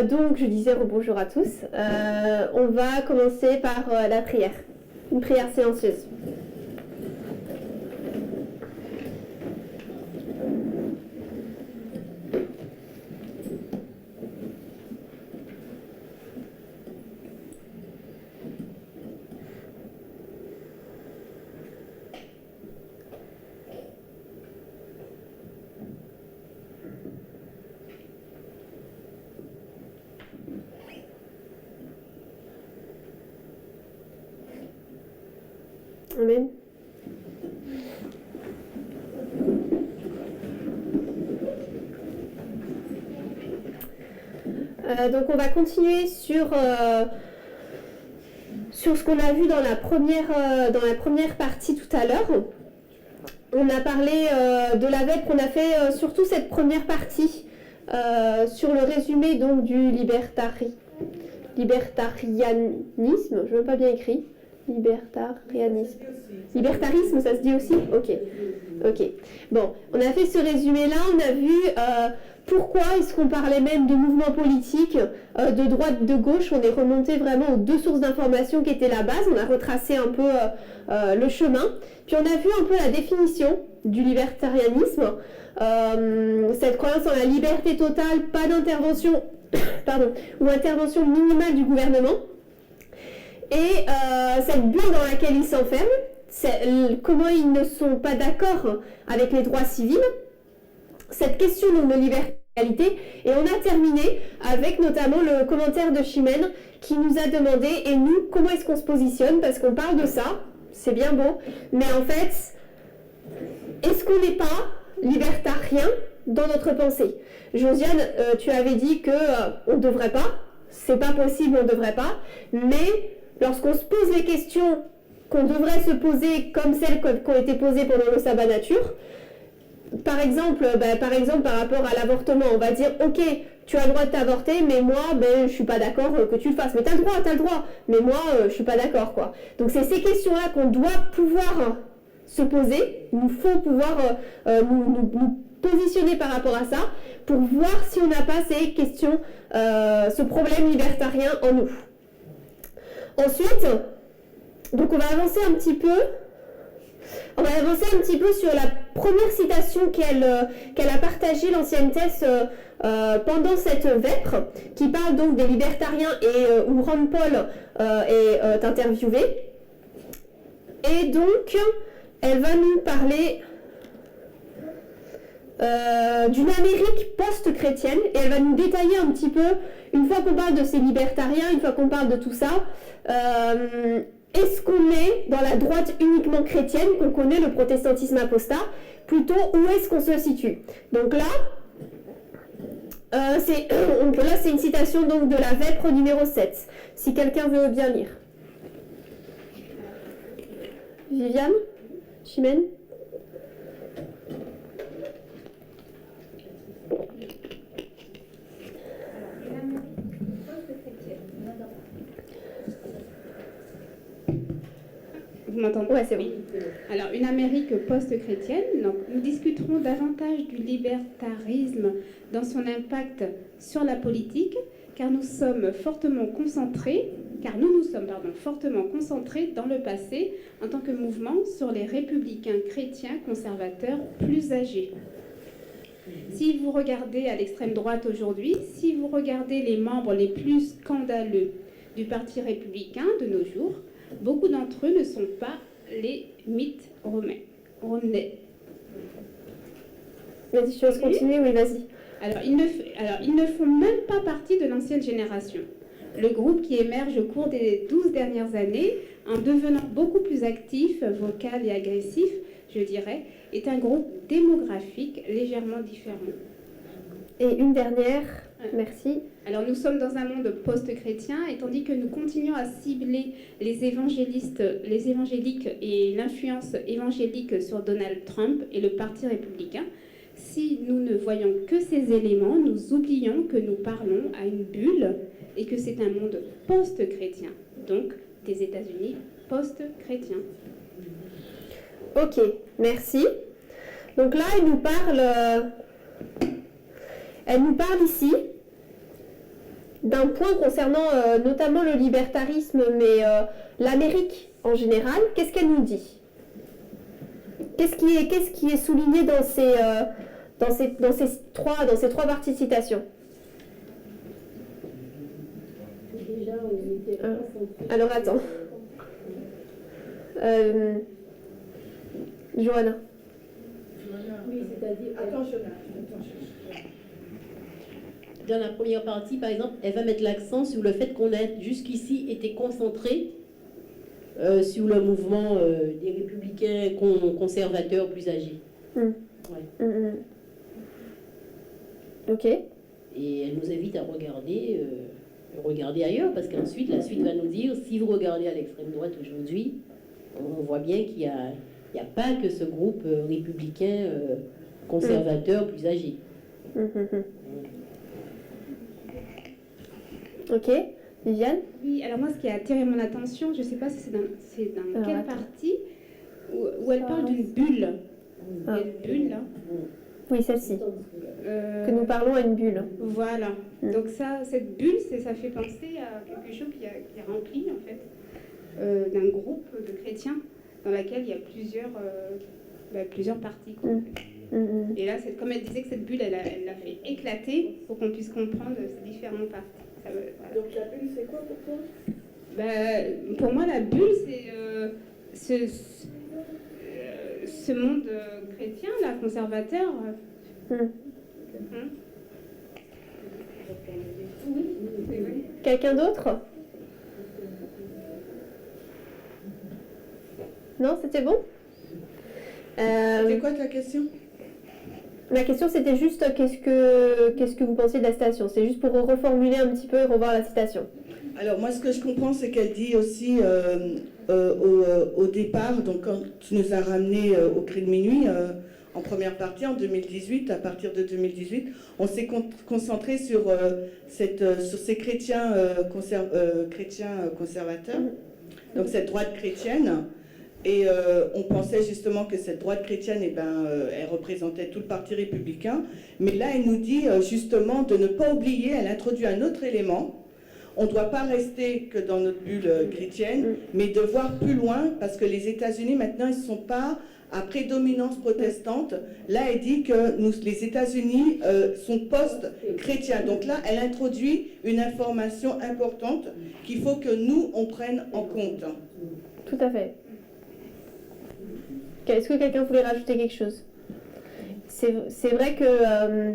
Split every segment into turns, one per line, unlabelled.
Donc, je disais bonjour à tous. On va commencer par la prière, une prière silencieuse. Amen. Donc on va continuer sur ce qu'on a vu dans la première partie tout à l'heure. On a parlé de la VEP, on a fait surtout cette première partie sur le résumé donc du libertarianisme, je ne veux pas bien écrit. Libertarisme, ça se dit aussi? Ok. Bon, on a fait ce résumé-là, on a vu pourquoi est-ce qu'on parlait même de mouvement politique, de droite, de gauche. On est remonté vraiment aux deux sources d'information qui étaient la base. On a retracé un peu le chemin. Puis on a vu un peu la définition du libertarianisme, cette croyance en la liberté totale, pas d'intervention, ou intervention minimale du gouvernement. Et cette bulle dans laquelle ils s'enferment, comment ils ne sont pas d'accord avec les droits civils, cette question de l'égalité. Et on a terminé avec notamment le commentaire de Chimène qui nous a demandé, et nous, comment est-ce qu'on se positionne? Parce qu'on parle de ça, c'est bien beau, mais en fait, est-ce qu'on n'est pas libertarien dans notre pensée? Josiane, tu avais dit qu'on ne devrait pas, c'est pas possible, on ne devrait pas, mais lorsqu'on se pose les questions qu'on devrait se poser comme celles qui ont été posées pendant le sabbat nature, par exemple par rapport à l'avortement, on va dire ok, tu as le droit de t'avorter, mais moi je suis pas d'accord que tu le fasses. Mais t'as le droit, mais moi je suis pas d'accord quoi. Donc c'est ces questions-là qu'on doit pouvoir se poser. Il nous faut pouvoir nous positionner par rapport à ça pour voir si on n'a pas ces questions, ce problème libertarien en nous. Ensuite, donc on va avancer un petit peu. On va avancer un petit peu sur la première citation qu'elle a partagée, l'ancienne thèse, pendant cette vêpre, qui parle donc des libertariens et où Rand Paul est interviewé. Et donc, elle va nous parler d'une Amérique post-chrétienne, et elle va nous détailler un petit peu, une fois qu'on parle de ces libertariens, une fois qu'on parle de tout ça, est-ce qu'on est dans la droite uniquement chrétienne, qu'on connaît le protestantisme apostat, plutôt où est-ce qu'on se situe? Donc là, c'est une citation donc de la vêpre numéro 7, si quelqu'un veut bien lire. Viviane? Chimène?
Vous m'entendez?
Ouais, c'est bon.
Alors, une Amérique post-chrétienne. Donc, nous discuterons davantage du libertarisme dans son impact sur la politique, car nous nous sommes fortement concentrés dans le passé en tant que mouvement sur les républicains chrétiens conservateurs plus âgés. Si vous regardez à l'extrême droite aujourd'hui, si vous regardez les membres les plus scandaleux du Parti républicain de nos jours, beaucoup d'entre eux ne sont pas les mythes romains.
Vas-y, tu veux continuer? Oui, vas-y.
Alors, ils ne font même pas partie de l'ancienne génération. Le groupe qui émerge au cours des 12 dernières années, en devenant beaucoup plus actif, vocal et agressif, je dirais, est un groupe démographique légèrement différent.
Et une dernière, Merci.
Alors nous sommes dans un monde post-chrétien, et tandis que nous continuons à cibler les évangéliques et l'influence évangélique sur Donald Trump et le Parti républicain, si nous ne voyons que ces éléments, nous oublions que nous parlons à une bulle et que c'est un monde post-chrétien, donc des États-Unis post-chrétiens.
Ok, merci. Donc là, elle nous parle ici d'un point concernant notamment le libertarisme, mais l'Amérique en général. Qu'est-ce qu'elle nous dit? Qu'est-ce qui est souligné dans ces trois parties de citation? Alors attends. Johanna.
Oui, c'est-à-dire... Attends, dans la première partie, par exemple, elle va mettre l'accent sur le fait qu'on a jusqu'ici été concentré sur le mouvement des républicains conservateurs plus âgés. Ouais.
Ok.
Et elle nous invite à regarder ailleurs, parce qu'ensuite, la suite va nous dire, si vous regardez à l'extrême droite aujourd'hui, on voit bien qu'il n'y a pas que ce groupe républicain conservateur plus âgé.
Ok. Viviane?
Oui, alors moi, ce qui a attiré mon attention, je ne sais pas si c'est dans quelle partie, où elle parle d'une bulle. Il y a une bulle, là.
Oui, celle-ci. Que nous parlons à une bulle.
Voilà. Donc cette bulle, ça fait penser à quelque chose qui est rempli, en fait, d'un groupe de chrétiens dans laquelle il y a plusieurs parties. Quoi, en fait. Et là, comme elle disait que cette bulle, elle l'a fait éclater pour qu'on puisse comprendre ces différentes parties. Voilà.
Donc la bulle, c'est quoi pour toi?
Pour moi, la bulle, c'est ce monde chrétien, là, conservateur.
Quelqu'un d'autre? Non, c'était bon?
C'est quoi ta question?
La question, c'était juste qu'est-ce que vous pensiez de la citation? C'est juste pour reformuler un petit peu et revoir la citation.
Alors moi, ce que je comprends, c'est qu'elle dit aussi au départ, donc quand tu nous as ramené au cri de minuit, en première partie, en 2018, à partir de 2018, on s'est concentré sur ces chrétiens conservateurs, donc cette droite chrétienne. Et on pensait justement que cette droite chrétienne, elle représentait tout le parti républicain. Mais là, elle nous dit justement de ne pas oublier, elle introduit un autre élément. On ne doit pas rester que dans notre bulle chrétienne, mais de voir plus loin, parce que les États-Unis, maintenant, ils ne sont pas à prédominance protestante. Là, elle dit que les États-Unis sont post-chrétiens. Donc là, elle introduit une information importante qu'il faut que nous, on prenne en compte.
Tout à fait. Est-ce que quelqu'un voulait rajouter quelque chose? C'est vrai que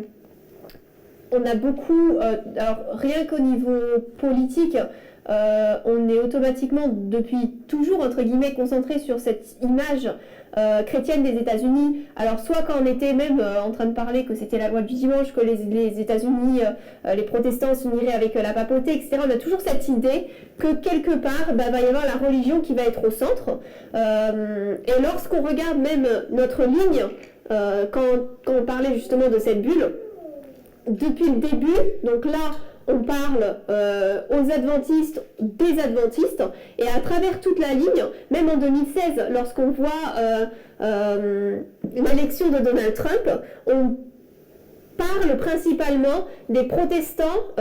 on a beaucoup, alors rien qu'au niveau politique, on est automatiquement depuis toujours entre guillemets concentré sur cette image chrétienne des États-Unis. Alors soit quand on était même en train de parler que c'était la loi du dimanche, que les États-Unis, les protestants s'uniraient avec la papauté, etc. On a toujours cette idée que quelque part, va y avoir la religion qui va être au centre. Et lorsqu'on regarde même notre ligne, quand on parlait justement de cette bulle, depuis le début, donc là, on parle aux adventistes, des adventistes, et à travers toute la ligne, même en 2016, lorsqu'on voit l'élection de Donald Trump, on parle principalement des protestants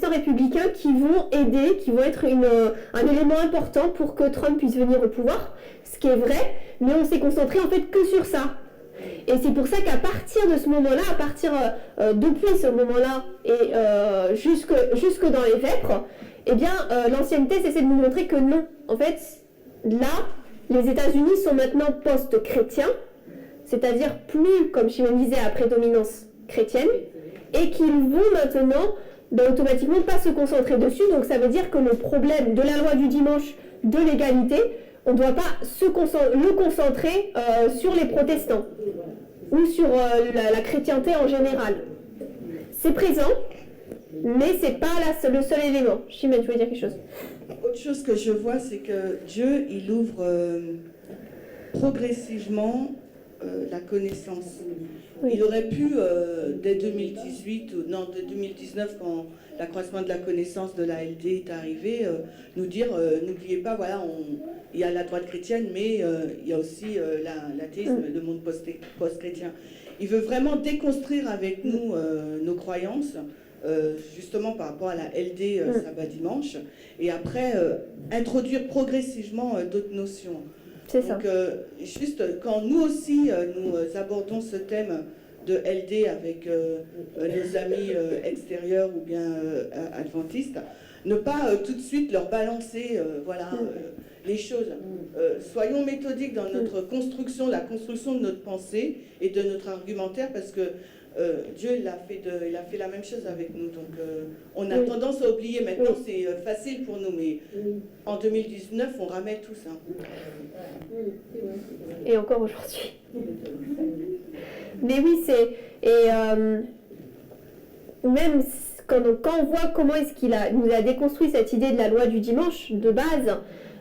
républicains qui vont aider, qui vont être un élément important pour que Trump puisse venir au pouvoir, ce qui est vrai, mais on s'est concentré en fait que sur ça. Et c'est pour ça qu'à partir de ce moment-là, depuis ce moment-là et jusque dans les vêpres, eh bien, l'ancienneté essaie de nous montrer que non. En fait, là, les États-Unis sont maintenant post-chrétiens, c'est-à-dire plus, comme Shimon disait, à prédominance chrétienne, et qu'ils vont maintenant automatiquement pas se concentrer dessus. Donc ça veut dire que le problème de la loi du dimanche, de l'égalité, on ne doit pas le concentrer sur les protestants ou sur la chrétienté en général. C'est présent, Mais c'est pas le seul élément. Chimène, tu voulais dire quelque chose?
Autre chose que je vois, c'est que Dieu, il ouvre progressivement la connaissance.
Oui.
Il aurait pu, dès 2018, ou non, dès 2019, quand l'accroissement de la connaissance de la LD est arrivé, nous dire, n'oubliez pas, voilà, il y a la droite chrétienne, mais il y a aussi l'athéisme, le monde post-chrétien. Il veut vraiment déconstruire avec nous nos croyances, justement par rapport à la LD Sabbat Dimanche, et après introduire progressivement d'autres notions.
C'est ça.
Donc, juste quand nous aussi, nous abordons ce thème de LD avec nos amis extérieurs ou bien adventistes, ne pas tout de suite leur balancer les choses. Soyons méthodiques dans notre construction, la construction de notre pensée et de notre argumentaire, parce que Dieu il a fait la même chose avec nous. Donc on a tendance à oublier. Maintenant c'est facile pour nous, mais en 2019 on ramène tout ça.
Et encore aujourd'hui. Mais oui, même quand on voit comment est-ce qu'il nous a déconstruit cette idée de la loi du dimanche de base,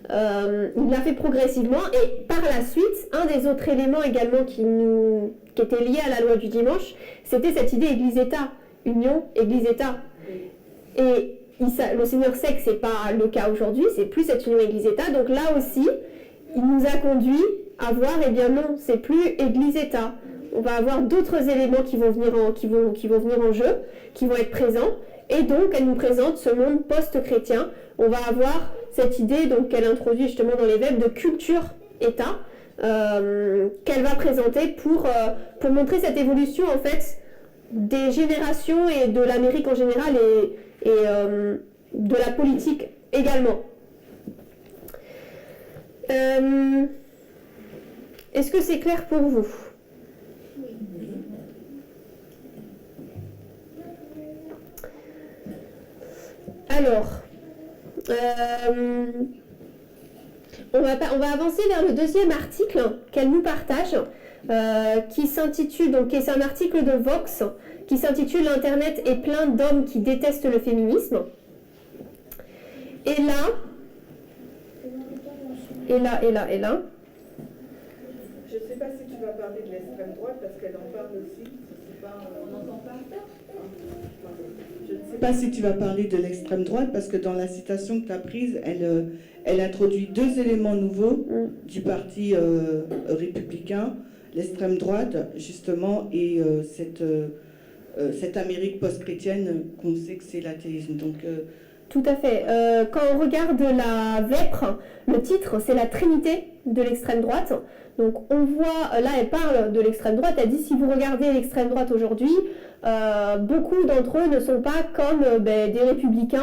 il l'a fait progressivement, et par la suite, un des autres éléments également qui était lié à la loi du dimanche, c'était cette idée Église-État, union Église-État. Et le Seigneur sait que c'est pas le cas aujourd'hui, c'est plus cette union Église-État, donc là aussi, il nous a conduit à voir, eh bien non, c'est plus Église-État. On va avoir d'autres éléments qui vont venir en jeu, qui vont être présents, et donc elle nous présente ce monde post-chrétien. On va avoir cette idée qu'elle introduit justement dans les Vêpres de culture-État, qu'elle va présenter pour montrer cette évolution en fait des générations et de l'Amérique en général et de la politique également. Est-ce que c'est clair pour vous? Alors, on va avancer vers le deuxième article qu'elle nous partage, qui s'intitule, c'est un article de Vox, qui s'intitule « L'Internet est plein d'hommes qui détestent le féminisme ». Et là... Je ne
sais pas si tu vas parler de l'extrême droite, parce qu'elle en parle aussi. On n'entend pas. Je ne sais pas si tu vas parler de l'extrême droite, parce que dans la citation que tu as prise, elle introduit deux éléments nouveaux du parti républicain, l'extrême droite, justement, et cette Amérique post-chrétienne qu'on sait que c'est l'athéisme. Donc,
tout à fait. Quand on regarde la Vêpres, le titre, c'est la Trinité de l'extrême droite. Donc on voit, là elle parle de l'extrême droite, elle dit si vous regardez l'extrême droite aujourd'hui, beaucoup d'entre eux ne sont pas comme des républicains,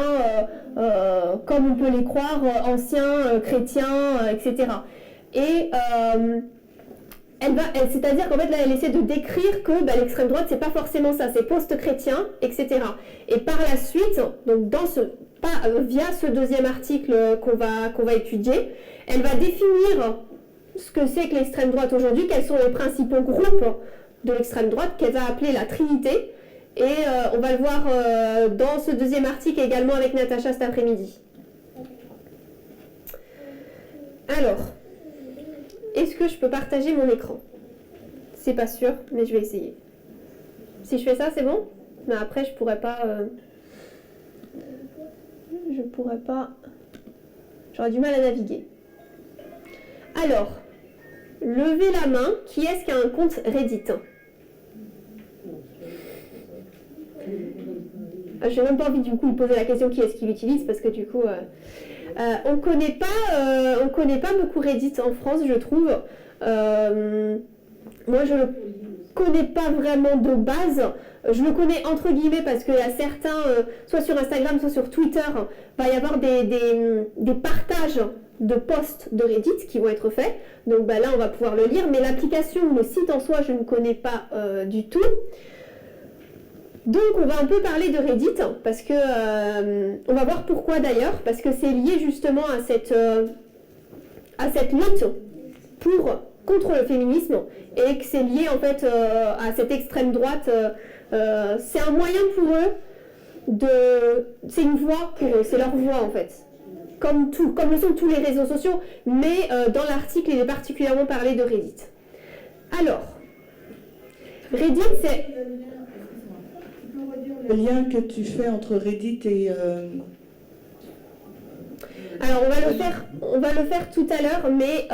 comme on peut les croire, anciens, chrétiens, etc. Et c'est-à-dire qu'en fait là elle essaie de décrire que l'extrême droite c'est pas forcément ça, c'est post-chrétien, etc. Et par la suite, donc via ce deuxième article qu'on va étudier, elle va définir ce que c'est que l'extrême droite aujourd'hui, quels sont les principaux groupes de l'extrême droite qu'elle va appeler la Trinité, et on va le voir dans ce deuxième article également avec Natacha cet après-midi. Alors, est-ce que je peux partager mon écran? C'est pas sûr, mais je vais essayer. Si je fais ça, c'est bon? Mais après, je pourrais pas... J'aurais du mal à naviguer. Alors, levez la main. Qui est-ce qui a un compte Reddit? J'ai même pas envie du coup de poser la question qui est-ce qui l'utilise, parce que du coup... on connaît pas beaucoup Reddit en France, je trouve. Moi, je le connais pas vraiment de base. Je le connais entre guillemets parce qu'il y a certains, soit sur Instagram, soit sur Twitter, va y avoir des partages de posts de Reddit qui vont être faits. Donc là, on va pouvoir le lire. Mais l'application, le site en soi, je ne connais pas du tout. Donc on va un peu parler de Reddit, parce que on va voir pourquoi d'ailleurs, parce que c'est lié justement à cette lutte contre le féminisme, et que c'est lié en fait à cette extrême droite. C'est un moyen pour eux c'est une voix pour eux, c'est leur voix en fait. Comme le sont tous les réseaux sociaux, mais dans l'article, il est particulièrement parlé de Reddit. Alors, Reddit, c'est...
Le lien que tu fais entre Reddit et...
Alors, on va le faire tout à l'heure, mais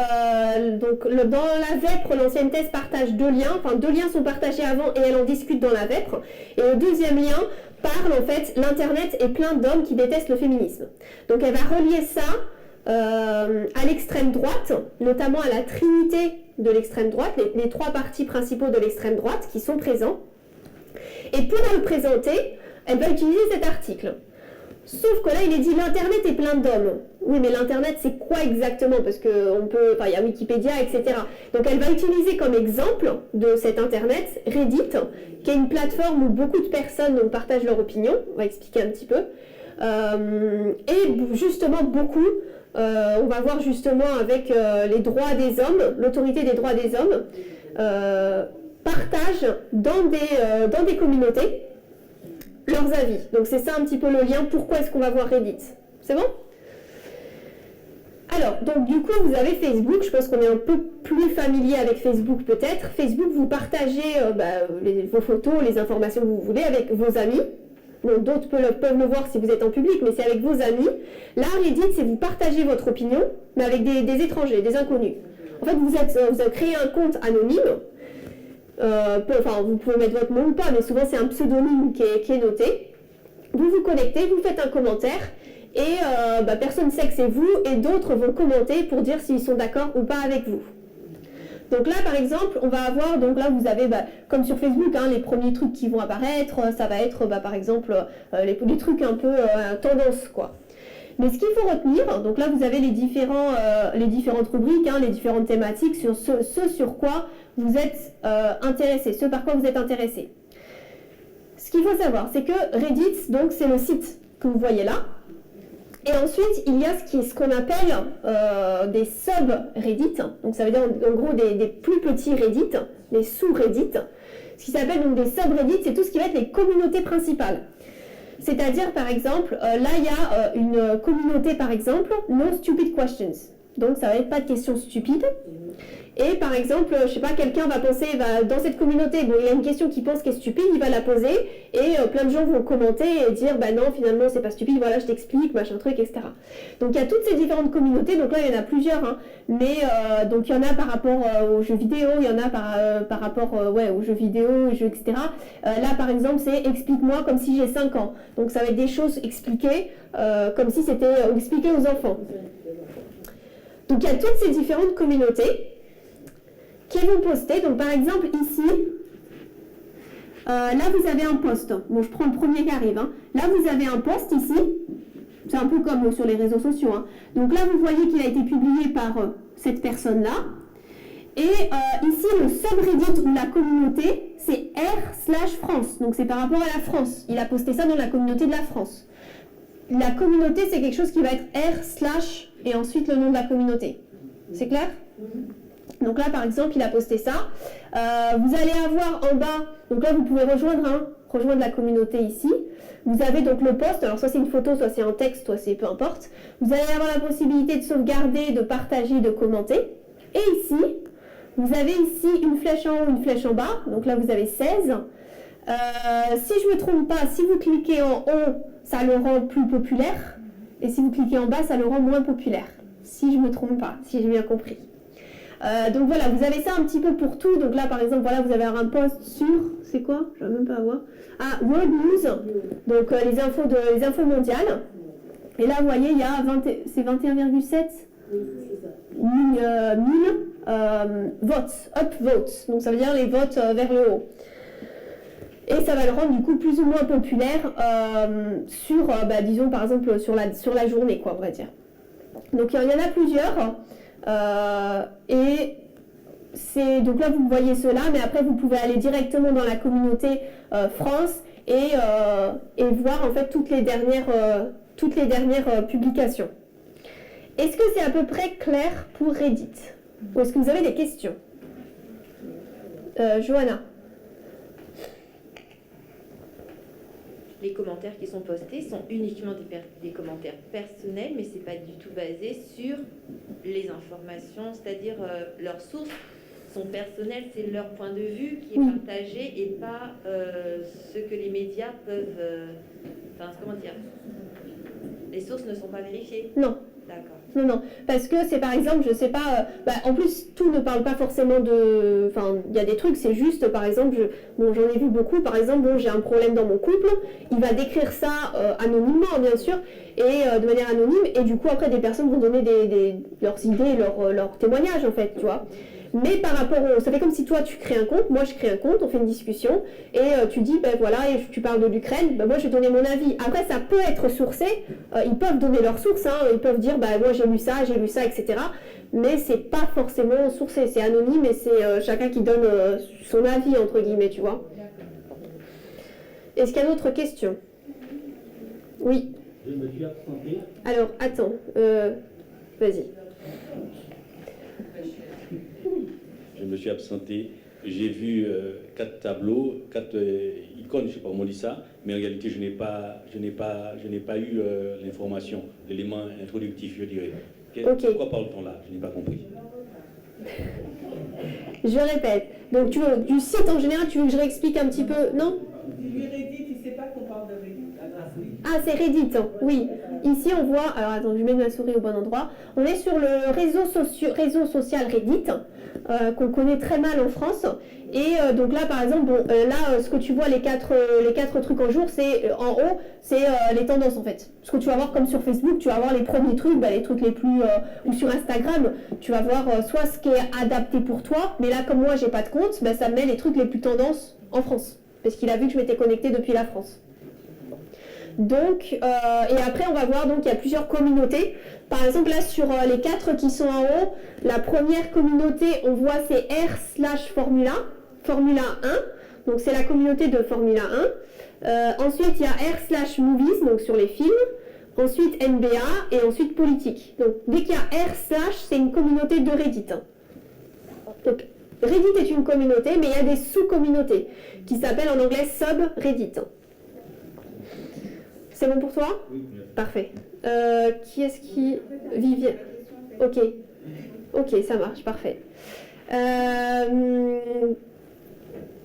dans la vêpre, l'ancienne thèse partage deux liens. Enfin, deux liens sont partagés avant et elle en discute dans la vêpre. Et le deuxième lien parle, en fait, l'Internet est plein d'hommes qui détestent le féminisme. Donc, elle va relier ça à l'extrême droite, notamment à la trinité de l'extrême droite, les trois partis principaux de l'extrême droite qui sont présents. Et pour le présenter, elle va utiliser cet article. Sauf que là, il est dit l'Internet est plein d'hommes. Oui, mais l'Internet, c'est quoi exactement? Parce que il y a Wikipédia, etc. Donc, elle va utiliser comme exemple de cet Internet Reddit, qui est une plateforme où beaucoup de personnes partagent leur opinion. On va expliquer un petit peu. Et justement, beaucoup, on va voir justement avec les droits des hommes, l'autorité des droits des hommes, partagent dans des communautés leurs avis. Donc c'est ça un petit peu le lien. Pourquoi est-ce qu'on va voir Reddit? C'est bon? Alors, donc du coup, vous avez Facebook. Je pense qu'on est un peu plus familier avec Facebook peut-être. Facebook, vous partagez vos photos, les informations que vous voulez avec vos amis. Donc d'autres peuvent le voir si vous êtes en public, mais c'est avec vos amis. Là, Reddit, c'est vous partagez votre opinion, mais avec des étrangers, des inconnus. En fait, vous avez créé un compte anonyme. Vous pouvez mettre votre nom ou pas, mais souvent c'est un pseudonyme qui est noté. Vous vous connectez, vous faites un commentaire et personne ne sait que c'est vous et d'autres vont commenter pour dire s'ils sont d'accord ou pas avec vous. Donc là par exemple on va avoir, donc là vous avez comme sur Facebook les premiers trucs qui vont apparaître, ça va être par exemple les trucs un peu tendance quoi. Mais ce qu'il faut retenir, donc là vous avez les différentes rubriques, les différentes thématiques sur ce sur quoi vous êtes intéressé, ce par quoi vous êtes intéressé. Ce qu'il faut savoir, c'est que Reddit, donc c'est le site que vous voyez là. Et ensuite, il y a ce qu'on appelle des sub-Reddit. Donc ça veut dire en gros des plus petits Reddit, des sous-Reddit. Ce qui s'appelle donc des sub-Reddit, c'est tout ce qui va être les communautés principales. C'est-à-dire, par exemple, là, il y a une communauté, par exemple, No Stupid Questions. Donc, ça va être pas de questions stupides. Et par exemple, je sais pas, quelqu'un va penser, dans cette communauté, il y a une question qu'il pense qui est stupide, il va la poser, et plein de gens vont commenter et dire, non, finalement, c'est pas stupide, voilà, je t'explique, machin truc, etc. Donc, il y a toutes ces différentes communautés, donc là, il y en a plusieurs, mais donc, il y en a par rapport aux jeux vidéo, il y en a par rapport aux jeux vidéo, aux jeux, etc. Là, par exemple, c'est explique-moi comme si j'ai 5 ans. Donc, ça va être des choses expliquées comme si c'était expliqué aux enfants. Donc, il y a toutes ces différentes communautés qui vont poster. Donc, par exemple, ici, là, vous avez un post. Bon, je prends le premier qui arrive. Là, vous avez un post ici. C'est un peu comme sur les réseaux sociaux. Donc là, vous voyez qu'il a été publié par cette personne-là. Et ici, le subreddit ou la communauté, c'est r/France. Donc, c'est par rapport à la France. Il a posté ça dans la communauté de la France. La communauté, c'est quelque chose qui va être r/ et ensuite le nom de la communauté. C'est clair? Donc là, par exemple, il a posté ça. Vous allez avoir en bas, donc là, vous pouvez rejoindre la communauté ici. Vous avez donc le post, alors soit c'est une photo, soit c'est un texte, soit c'est peu importe. Vous allez avoir la possibilité de sauvegarder, de partager, de commenter. Et ici, vous avez ici une flèche en haut, une flèche en bas. Donc là, vous avez 16. Si je ne me trompe pas, si vous cliquez en haut, ça le rend plus populaire. Et si vous cliquez en bas, ça le rend moins populaire. Si je ne me trompe pas, si j'ai bien compris. Donc voilà, vous avez ça un petit peu pour tout. Donc là, par exemple, voilà, vous avez un post sur... C'est quoi? Je ne vais même pas voir. Ah, World News. Donc les infos mondiales. Et là, vous voyez, il y a 21,7 000 votes, upvotes. Donc ça veut dire les votes vers le haut. Et ça va le rendre du coup plus ou moins populaire sur, disons par exemple, sur la journée, quoi, on va dire. Donc il y en a plusieurs. Et donc là vous voyez cela, mais après vous pouvez aller directement dans la communauté France et voir en fait toutes les dernières publications. Est-ce que c'est à peu près clair pour Reddit? Ou est-ce que vous avez des questions?
les commentaires qui sont postés sont uniquement des commentaires personnels, mais c'est pas du tout basé sur les informations, c'est-à-dire leurs sources sont personnelles, c'est leur point de vue qui est partagé et pas ce que les médias peuvent... enfin, comment dire? Les sources ne sont pas vérifiées?
Non.
D'accord.
Non, non, parce que c'est par exemple, je sais pas, en plus tout ne parle pas forcément de... Enfin, il y a des trucs, c'est juste, par exemple, j'en ai vu beaucoup, par exemple, j'ai un problème dans mon couple, il va décrire ça anonymement, bien sûr, et de manière anonyme, et du coup après des personnes vont donner leurs idées, leurs témoignages en fait, tu vois. Mais par rapport au... Ça fait comme si toi tu crées un compte, moi je crée un compte, on fait une discussion, et tu dis, ben voilà, et tu parles de l'Ukraine, ben moi je vais donner mon avis. Après ça peut être sourcé, ils peuvent donner leurs sources, hein, ils peuvent dire, ben moi j'ai lu ça, etc. Mais c'est pas forcément sourcé, c'est anonyme et c'est chacun qui donne son avis, entre guillemets, tu vois. Est-ce qu'il y a d'autres questions? Oui.
Je me suis absenté.
Alors, attends, vas-y.
Je me suis absenté. J'ai vu 4 tableaux, 4 icônes, je ne sais pas comment on dit ça, mais en réalité, je n'ai pas eu l'information, l'élément introductif, je dirais.
Okay.
Pourquoi parle-t-on là? Je n'ai pas compris.
Je répète. Donc, du site en général, tu veux que je réexplique un petit peu? Non?
Dis-lui Reddit, tu ne sais pas qu'on parle de Reddit.
Ah, c'est Reddit, oui. Ici, on voit... Alors, attends, je mets ma souris au bon endroit. On est sur le réseau social Reddit, qu'on connaît très mal en France. Et donc là, par exemple, ce que tu vois, les quatre trucs en jour, c'est en haut, c'est les tendances, en fait. Ce que tu vas voir comme sur Facebook, tu vas voir les premiers trucs, les trucs les plus... ou sur Instagram, tu vas voir soit ce qui est adapté pour toi, mais là, comme moi, j'ai pas de compte, ça me met les trucs les plus tendances en France. Parce qu'il a vu que je m'étais connectée depuis la France. Donc, et après on va voir, donc il y a plusieurs communautés. Par exemple là sur les 4 qui sont en haut, la première communauté on voit c'est r/Formula 1, donc c'est la communauté de Formula 1. Ensuite il y a r/Movies, donc sur les films. Ensuite NBA et ensuite politique. Donc dès qu'il y a r/, c'est une communauté de Reddit. Donc Reddit est une communauté, mais il y a des sous-communautés qui s'appellent en anglais subreddit. C'est bon pour toi?
Oui.
Parfait. Qui est-ce qui... Viviane. Ok, ça marche, parfait.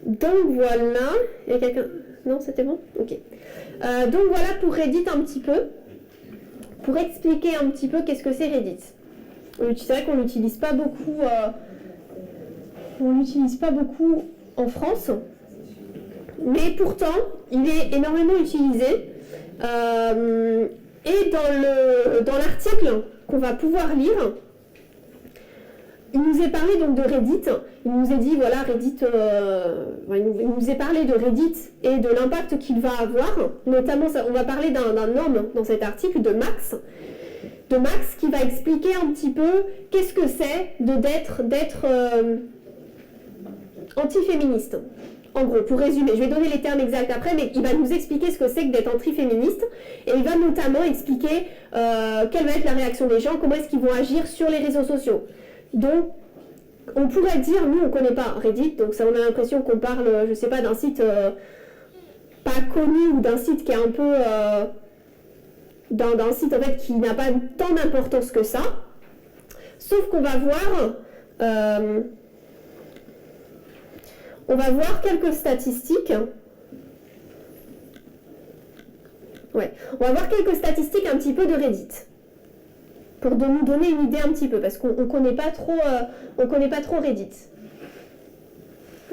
Donc voilà. Il y a quelqu'un... Non, c'était bon? Ok. Donc voilà pour Reddit un petit peu. Pour expliquer un petit peu qu'est-ce que c'est Reddit. C'est vrai qu'on l'utilise pas beaucoup... on l'utilise pas beaucoup en France. Mais pourtant, il est énormément utilisé. Et dans l'article qu'on va pouvoir lire, il nous est parlé donc de Reddit. Il nous est dit, voilà, Reddit, il nous est parlé de Reddit et de l'impact qu'il va avoir. Notamment, on va parler d'un homme dans cet article, de Max. De Max qui va expliquer un petit peu qu'est-ce que c'est d'être antiféministe. En gros, pour résumer, je vais donner les termes exacts après, mais il va nous expliquer ce que c'est que d'être antiféministe, et il va notamment expliquer quelle va être la réaction des gens, comment est-ce qu'ils vont agir sur les réseaux sociaux. Donc, on pourrait dire, nous on ne connaît pas Reddit, donc ça on a l'impression qu'on parle, je sais pas, d'un site pas connu, ou d'un site qui est un peu... d'un site en fait qui n'a pas tant d'importance que ça, sauf qu'on va voir... on va voir quelques statistiques. Ouais, on va voir quelques statistiques un petit peu de Reddit. Pour nous donner une idée un petit peu, parce qu'on ne connaît pas trop Reddit.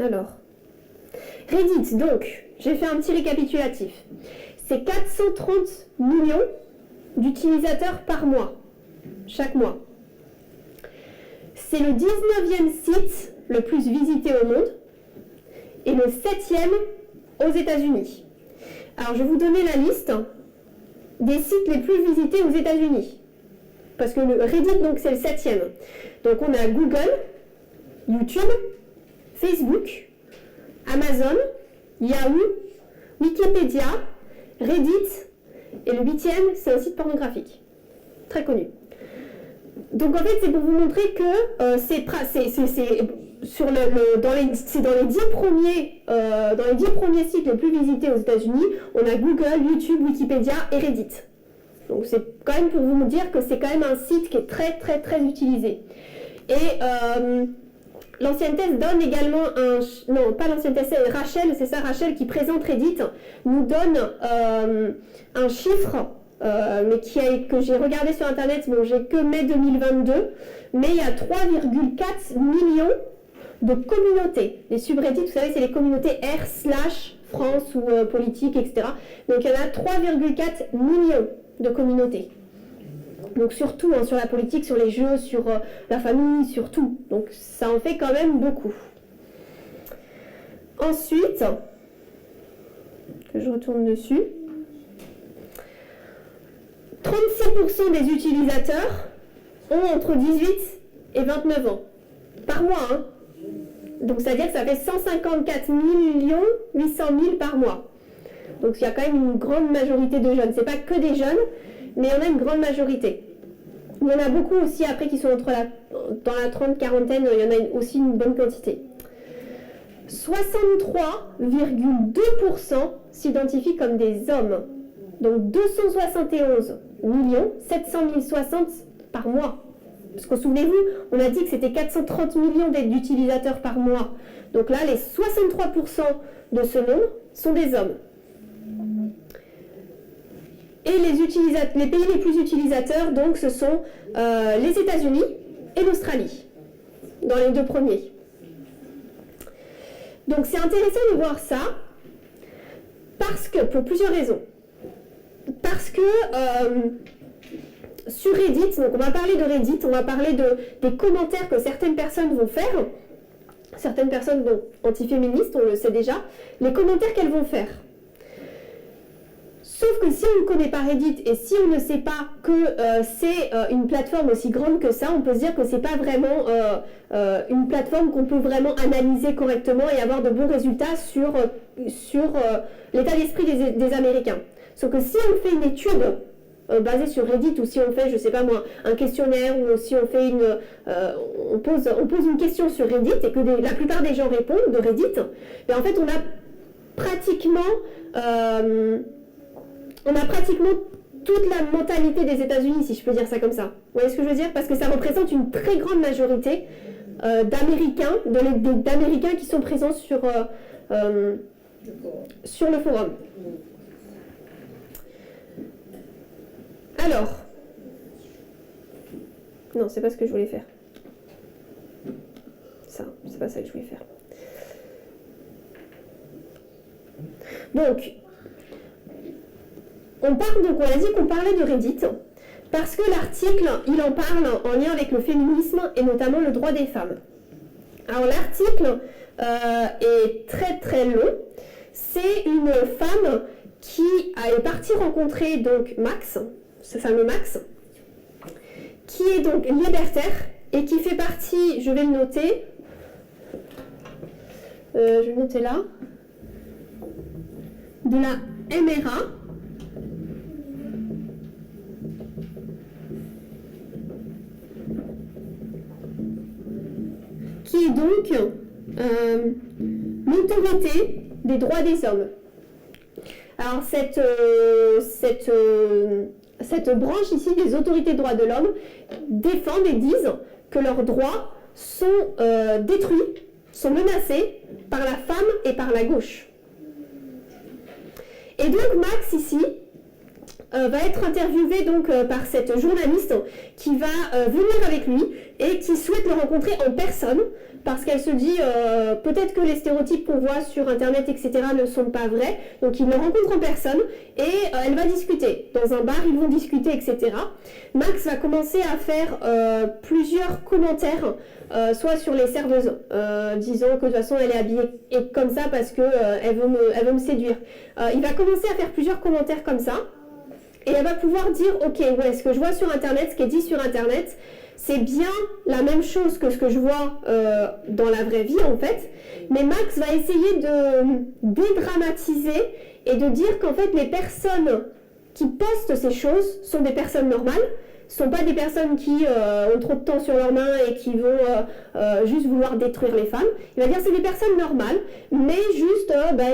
Alors, Reddit, donc, j'ai fait un petit récapitulatif. C'est 430 millions d'utilisateurs par mois, chaque mois. C'est le 19e site le plus visité au monde et le 7e aux États-Unis. Alors, je vais vous donner la liste des sites les plus visités aux États-Unis. Parce que le Reddit, donc, c'est le 7e. Donc, on a Google, YouTube, Facebook, Amazon, Yahoo, Wikipédia, Reddit, et le 8e, c'est un site pornographique. Très connu. Donc, en fait, c'est pour vous montrer que c'est dans les 10 premiers sites les plus visités aux États-Unis, on a Google, YouTube, Wikipédia et Reddit. Donc c'est quand même pour vous dire que c'est quand même un site qui est très très très utilisé. Et l'ancienne thèse donne également non, pas l'ancienne thèse, c'est Rachel, c'est ça, Rachel qui présente Reddit, nous donne un chiffre, mais que j'ai regardé sur Internet, bon, j'ai que mai 2022, mais il y a 3,4 millions de communautés. Les subreddits, vous savez, c'est les communautés r/France ou politique, etc. Donc il y en a 3,4 millions de communautés. Donc surtout sur la politique, sur les jeux, sur la famille, sur tout. Donc ça en fait quand même beaucoup. Ensuite, que je retourne dessus, 36% des utilisateurs ont entre 18 et 29 ans. Par mois, hein. Donc c'est-à-dire que ça fait 154 800 000 par mois. Donc il y a quand même une grande majorité de jeunes. C'est pas que des jeunes, mais il y en a une grande majorité. Il y en a beaucoup aussi après qui sont dans la trente-quarantaine, il y en a aussi une bonne quantité. 63,2% s'identifient comme des hommes. Donc 271 700 060 par mois. Parce que souvenez-vous, on a dit que c'était 430 millions d'utilisateurs par mois. Donc là, les 63% de ce nombre sont des hommes. Et les pays les plus utilisateurs, donc, ce sont les États-Unis et l'Australie, dans les deux premiers. Donc c'est intéressant de voir ça, parce que, pour plusieurs raisons. Parce que sur Reddit, donc on va parler de Reddit, on va parler des commentaires que certaines personnes vont faire, certaines personnes antiféministes, on le sait déjà, les commentaires qu'elles vont faire. Sauf que si on ne connaît pas Reddit et si on ne sait pas que c'est une plateforme aussi grande que ça, on peut se dire que c'est pas vraiment une plateforme qu'on peut vraiment analyser correctement et avoir de bons résultats sur l'état d'esprit des Américains. Sauf que si on fait une étude basée sur Reddit ou si on fait, je sais pas moi, un questionnaire ou si on fait on pose une question sur Reddit et que la plupart des gens répondent de Reddit, ben en fait on a pratiquement toute la mentalité des États-Unis, si je peux dire ça comme ça. Vous voyez ce que je veux dire? Parce que ça représente une très grande majorité d'Américains qui sont présents sur le forum. Alors, non, c'est pas ce que je voulais faire. Ça, c'est pas ça que je voulais faire. Donc, on a dit qu'on parlait de Reddit, parce que l'article, il en parle en lien avec le féminisme et notamment le droit des femmes. Alors l'article est très très long. C'est une femme qui est partie rencontrer donc Max, ce fameux Max, qui est donc libertaire et qui fait partie, je vais le noter, je vais le noter là, de la MRA, qui est donc l'autorité des droits des hommes. Alors cette branche ici des autorités des droits de l'homme défendent et disent que leurs droits sont détruits, sont menacés par la femme et par la gauche. Et donc Max ici va être interviewé donc par cette journaliste qui va venir avec lui et qui souhaite le rencontrer en personne parce qu'elle se dit peut-être que les stéréotypes qu'on voit sur internet etc ne sont pas vrais, donc il le rencontre en personne et elle va discuter dans un bar, ils vont discuter etc. Max va commencer à faire plusieurs commentaires soit sur les serveuses disant que de toute façon elle est habillée comme ça parce que elle veut me séduire. Il va commencer à faire plusieurs commentaires comme ça. Et elle va pouvoir dire, ok, ouais, ce que je vois sur Internet, ce qui est dit sur Internet, c'est bien la même chose que ce que je vois dans la vraie vie, en fait. Mais Max va essayer de dédramatiser et de dire qu'en fait, les personnes qui postent ces choses sont des personnes normales, Ce ne sont pas des personnes qui ont trop de temps sur leurs mains et qui vont juste vouloir détruire les femmes. Il va dire que c'est des personnes normales, mais juste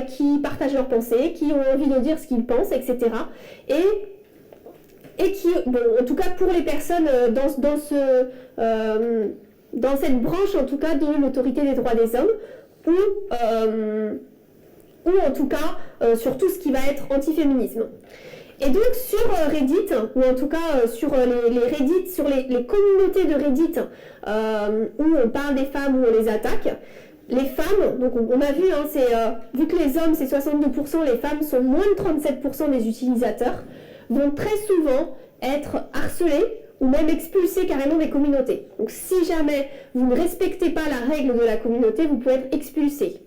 qui partagent leurs pensées, qui ont envie de dire ce qu'ils pensent, etc. Et qui, bon, en tout cas pour les personnes dans cette branche, en tout cas, de l'autorité des droits des hommes, ou en tout cas sur tout ce qui va être antiféminisme. Et donc sur Reddit, ou en tout cas sur les Reddit, sur les communautés de Reddit où on parle des femmes, où on les attaque, les femmes, donc on a vu, vu que les hommes c'est 62%, les femmes sont moins de 37% des utilisateurs, vont très souvent être harcelées ou même expulsées carrément des communautés. Donc si jamais vous ne respectez pas la règle de la communauté, vous pouvez être expulsé.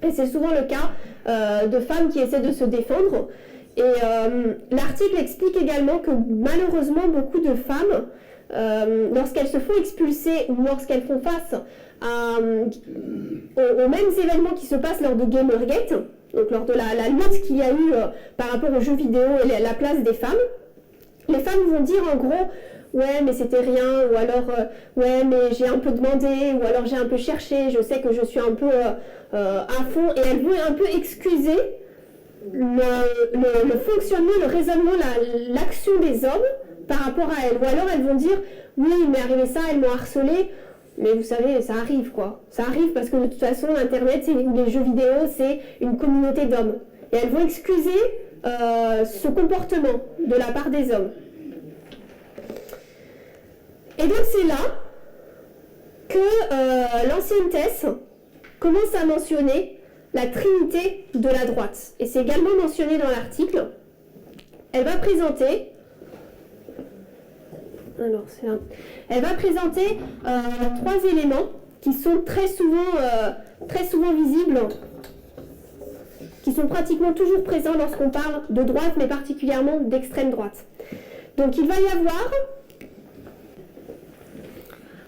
Et c'est souvent le cas de femmes qui essaient de se défendre. Et l'article explique également que malheureusement beaucoup de femmes, lorsqu'elles se font expulser ou lorsqu'elles font face aux mêmes événements qui se passent lors de Gamergate, donc lors de la lutte qu'il y a eu par rapport aux jeux vidéo et la place des femmes, les femmes vont dire en gros « ouais mais c'était rien » ou alors « ouais mais j'ai un peu demandé » ou alors « j'ai un peu cherché, je sais que je suis un peu à fond » et elles vont un peu excuser le fonctionnement, le raisonnement, l'action des hommes par rapport à elles. Ou alors elles vont dire « oui, il m'est arrivé ça, elles m'ont harcelé ». Mais vous savez, ça arrive quoi. Ça arrive parce que de toute façon, Internet ou les jeux vidéo, c'est une communauté d'hommes. Et elles vont excuser ce comportement de la part des hommes. Et donc c'est là que l'ancienne Thèse commence à mentionner la trinité de la droite. Et c'est également mentionné dans l'article. Elle va présenter... Alors, c'est là. Elle va présenter 3 éléments qui sont très souvent visibles, qui sont pratiquement toujours présents lorsqu'on parle de droite, mais particulièrement d'extrême droite. Donc il va y avoir,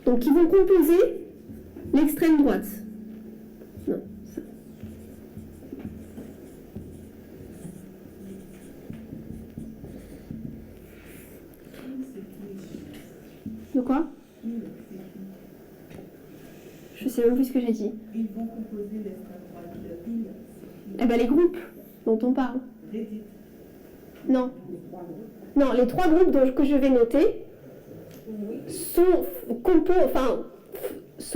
donc qui vont composer l'extrême droite. Non, ça. De quoi? Je sais même plus ce que j'ai dit.
Ils vont composer l'extrême droite.
Eh ben les groupes dont on parle.
Reddit.
Non. Non, les 3 groupes que je vais noter sont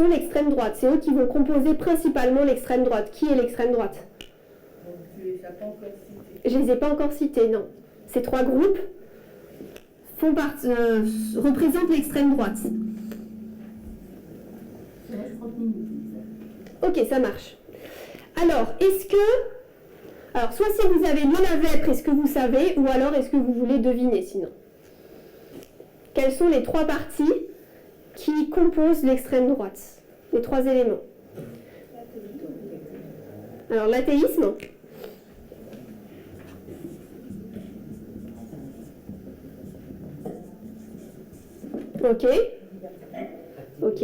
l'extrême droite. C'est eux qui vont composer principalement l'extrême droite. Qui est l'extrême droite?
Donc tu les as pas encore cités.
Je les ai pas encore cités, non. Ces 3 groupes représentent l'extrême droite. Ok, ça marche. Alors, soit si vous avez lu la vêpre, est-ce que vous savez, ou alors est-ce que vous voulez deviner sinon? Quelles sont les 3 parties qui composent l'extrême droite? Les 3 éléments. Alors, l'athéisme. Ok. Ok.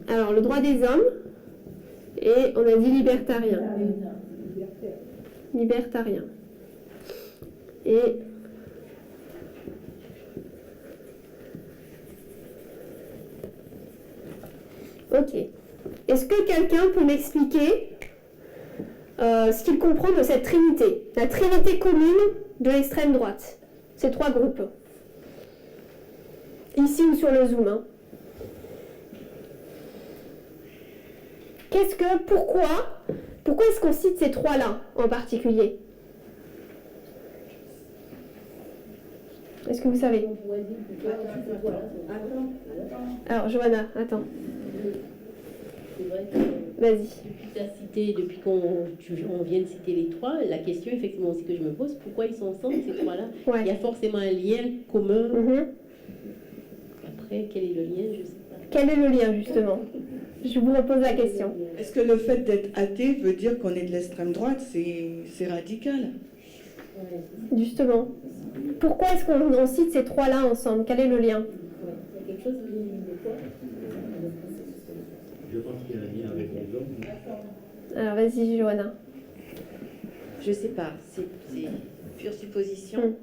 Alors, le droit des hommes. Et on a dit libertarien. Libertarien. Et ok. Est-ce que quelqu'un peut m'expliquer ce qu'il comprend de cette trinité? La trinité commune de l'extrême droite. Ces 3 groupes. Ici ou sur le Zoom. Hein. Pourquoi est-ce qu'on cite ces 3-là en particulier? Est-ce que vous savez? Alors, Johanna, attends.
C'est vrai que
Vas-y.
depuis qu'on vient de citer les 3, la question effectivement aussi que je me pose, pourquoi ils sont ensemble ces 3-là?
Ouais.
Il y a forcément un lien commun.
Mm-hmm.
Après, quel est le lien? Je ne sais pas.
Quel est le lien justement? Je vous repose la question.
Est-ce que le fait d'être athée veut dire qu'on est de l'extrême droite? C'est radical.
Justement. Pourquoi est-ce qu'on cite ces 3-là ensemble? Quel est le lien?
Il y a quelque chose de quoi?
Je pense qu'il y a un lien avec les hommes.
Alors vas-y, Johanna.
Je sais pas, c'est pure supposition.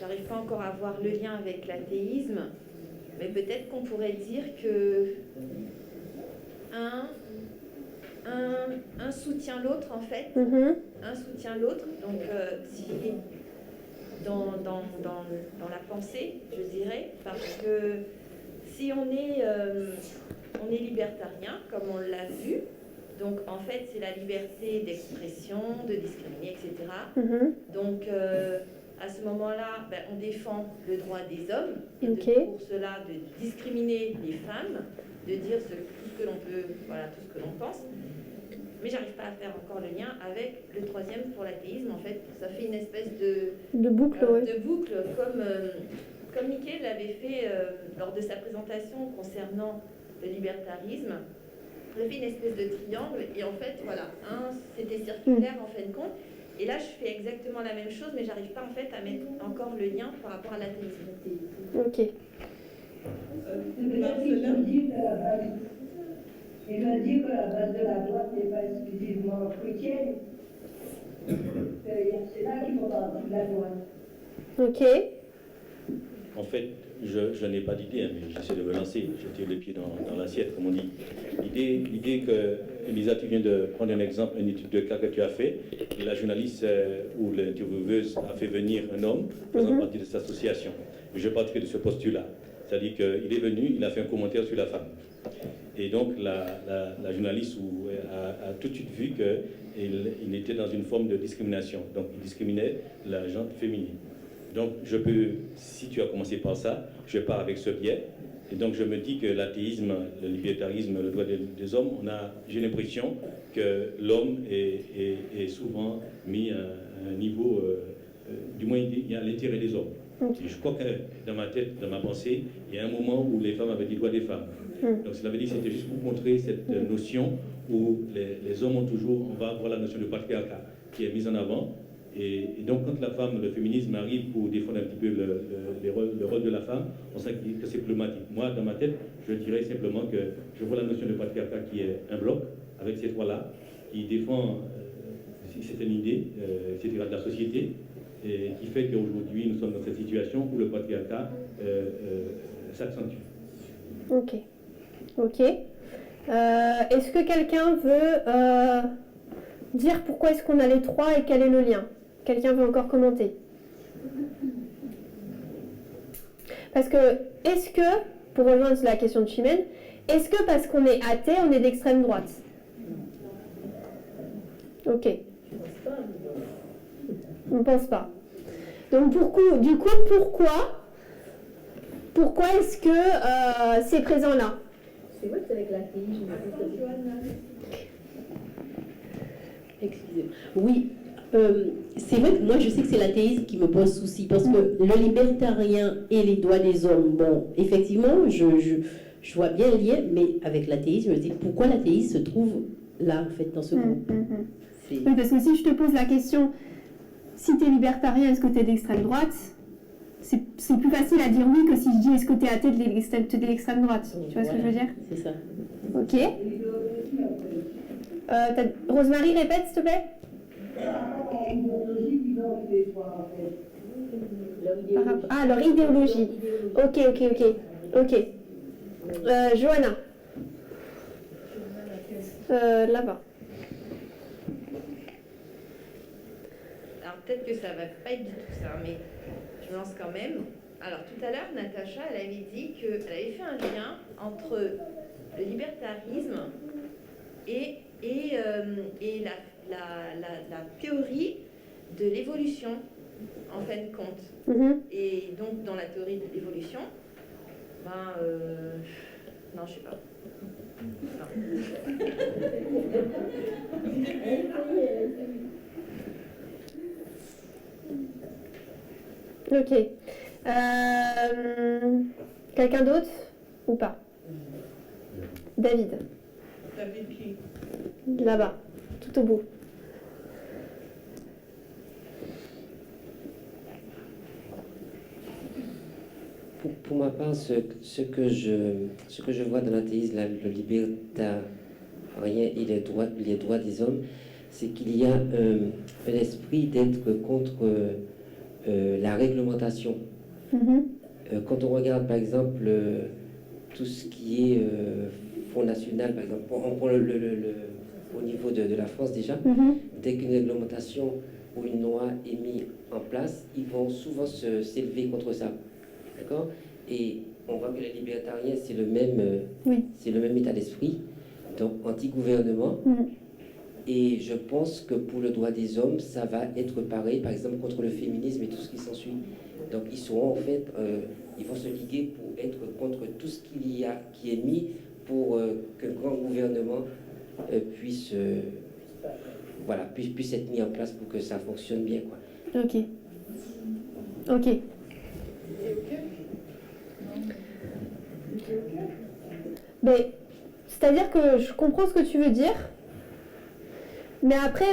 J'arrive pas encore à voir le lien avec l'athéisme, mais peut-être qu'on pourrait dire que un soutient l'autre en fait, un soutient l'autre. Donc si dans la pensée, je dirais, parce que si on est libertarien, comme on l'a vu, donc en fait c'est la liberté d'expression, de discriminer, etc. Donc à ce moment-là, ben, on défend le droit des hommes, et pour cela de discriminer les femmes, de dire tout ce que l'on peut, voilà, tout ce que l'on pense. Mais j'arrive pas à faire encore le lien avec le troisième pour l'athéisme. En fait, ça fait une espèce de
boucle,
de boucle, comme Mickaël l'avait fait lors de sa présentation concernant le libertarisme. Il a fait une espèce de triangle, et en fait, voilà, c'était circulaire en fin de compte. Et là, je fais exactement la même chose, mais j'arrive pas en fait à mettre encore le lien par rapport à l'athéisme.
Ok.
Il m'a dit que la base de la droite n'est pas exclusivement chrétienne. C'est là qu'il faut partir de la droite.
Ok.
En fait, je n'ai pas d'idée, mais j'essaie de me lancer. Je tire les pieds dans l'assiette, comme on dit. L'idée que, Elisa, tu viens de prendre un exemple, une étude de cas que tu as fait, et la journaliste ou l'intervieweuse a fait venir un homme faisant partie de cette association. Je partirai de ce postulat. C'est-à-dire qu'il est venu, il a fait un commentaire sur la femme. Et donc, la journaliste a tout de suite vu qu'il était dans une forme de discrimination. Donc, il discriminait la gente féminine. Donc, si tu as commencé par ça, je pars avec ce biais. Et donc, je me dis que l'athéisme, le libertarisme, le droit des hommes, j'ai l'impression que l'homme est souvent mis à un niveau, du moins, il y a l'intérêt des hommes. Et je crois que dans ma tête, dans ma pensée, il y a un moment où les femmes avaient dit droit des femmes. Donc, cela veut dire que c'était juste pour montrer cette notion où les hommes on va avoir la notion de patriarcat qui est mise en avant. Et donc, quand la femme, le féminisme arrive pour défendre un petit peu le rôle de la femme, on sent que c'est problématique. Moi, dans ma tête, je dirais simplement que je vois la notion de patriarcat qui est un bloc, avec ces trois-là, qui défend certaines idées, etc., de la société, et qui fait qu'aujourd'hui, nous sommes dans cette situation où le patriarcat s'accentue.
Ok. Ok. Est-ce que quelqu'un veut dire pourquoi est-ce qu'on a les trois et quel est le lien? Quelqu'un veut encore commenter? Parce que, est-ce que, pour rejoindre la question de Chimène, est-ce que parce qu'on est athée, on est d'extrême droite? Ok. On ne pense pas. Donc, du coup, pourquoi est-ce que c'est présent là?
C'est vrai que c'est avec l'athéisme. Excusez-moi. Oui, c'est vrai que moi je sais que c'est l'athéisme qui me pose souci parce que le libertarien et les droits des hommes, bon, effectivement, je vois bien le lien, mais avec l'athéisme, je me dis pourquoi l'athéisme se trouve là, en fait, dans ce groupe.
Oui, parce que si je te pose la question, si tu es libertarien, est-ce que tu es d'extrême droite? C'est plus facile à dire oui que si je dis est-ce que tu es athée de l'extrême droite. Tu vois ce que je veux dire?
C'est ça.
Ok. Rosemary, répète s'il te plaît. Ah, leur idéologie. Ok. Johanna. Là-bas.
Alors peut-être que ça va pas être du tout ça, mais je me lance quand même. Alors tout à l'heure, Natacha, elle avait dit qu'elle avait fait un lien entre le libertarisme et la théorie de l'évolution, en fin de compte. Et donc, dans la théorie de l'évolution, non, je sais pas.
Non. Ok. Quelqu'un d'autre ou pas? David.
David qui?
Là-bas, tout au bout.
Pour ma part, ce que je vois dans l'athéisme, le libertarien et les droits des hommes, c'est qu'il y a un esprit d'être contre la réglementation. Quand on regarde par exemple tout ce qui est Fonds national, par exemple, on prend au niveau de la France déjà, dès qu'une réglementation ou une loi est mise en place, ils vont souvent s'élever contre ça. D'accord? Et on voit que les libertariens, c'est le même état d'esprit, donc anti-gouvernement. Et je pense que pour le droit des hommes, ça va être pareil, par exemple, contre le féminisme et tout ce qui s'ensuit. Donc ils seront en fait, ils vont se liguer pour être contre tout ce qui est mis pour qu'un grand gouvernement puisse être mis en place pour que ça fonctionne bien, quoi.
Ok. Mais, c'est-à-dire que je comprends ce que tu veux dire, mais après,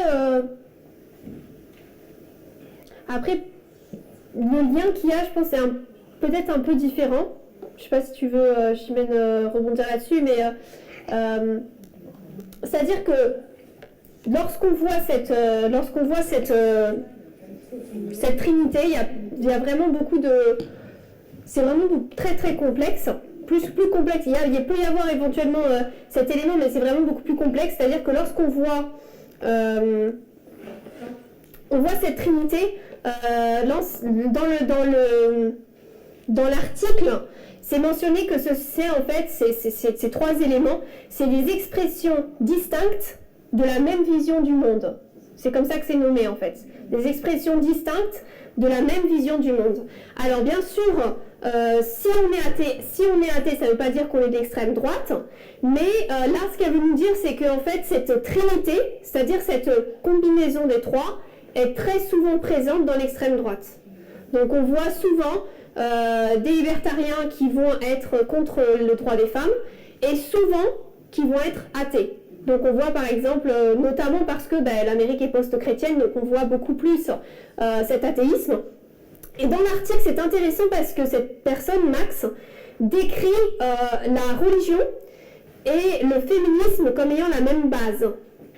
le lien qu'il y a, je pense, c'est peut-être un peu différent. Je sais pas si tu veux, Chimène, rebondir là-dessus, mais c'est-à-dire que lorsqu'on voit cette trinité, il y a vraiment beaucoup de... C'est vraiment très très complexe, plus complexe. Il peut y avoir éventuellement cet élément, mais c'est vraiment beaucoup plus complexe. C'est-à-dire que lorsqu'on voit cette trinité dans l'article, c'est mentionné que c'est en fait ces trois éléments, c'est des expressions distinctes de la même vision du monde. C'est comme ça que c'est nommé en fait. Des expressions distinctes de la même vision du monde. Alors bien sûr, si on est athée, ça ne veut pas dire qu'on est d'extrême droite, mais là ce qu'elle veut nous dire, c'est qu'en fait cette trinité, c'est-à-dire cette combinaison des trois, est très souvent présente dans l'extrême droite. Donc on voit souvent des libertariens qui vont être contre le droit des femmes et souvent qui vont être athées. Donc on voit par exemple, notamment parce que l'Amérique est post-chrétienne, donc on voit beaucoup plus cet athéisme. Et dans l'article, c'est intéressant parce que cette personne, Max, décrit la religion et le féminisme comme ayant la même base.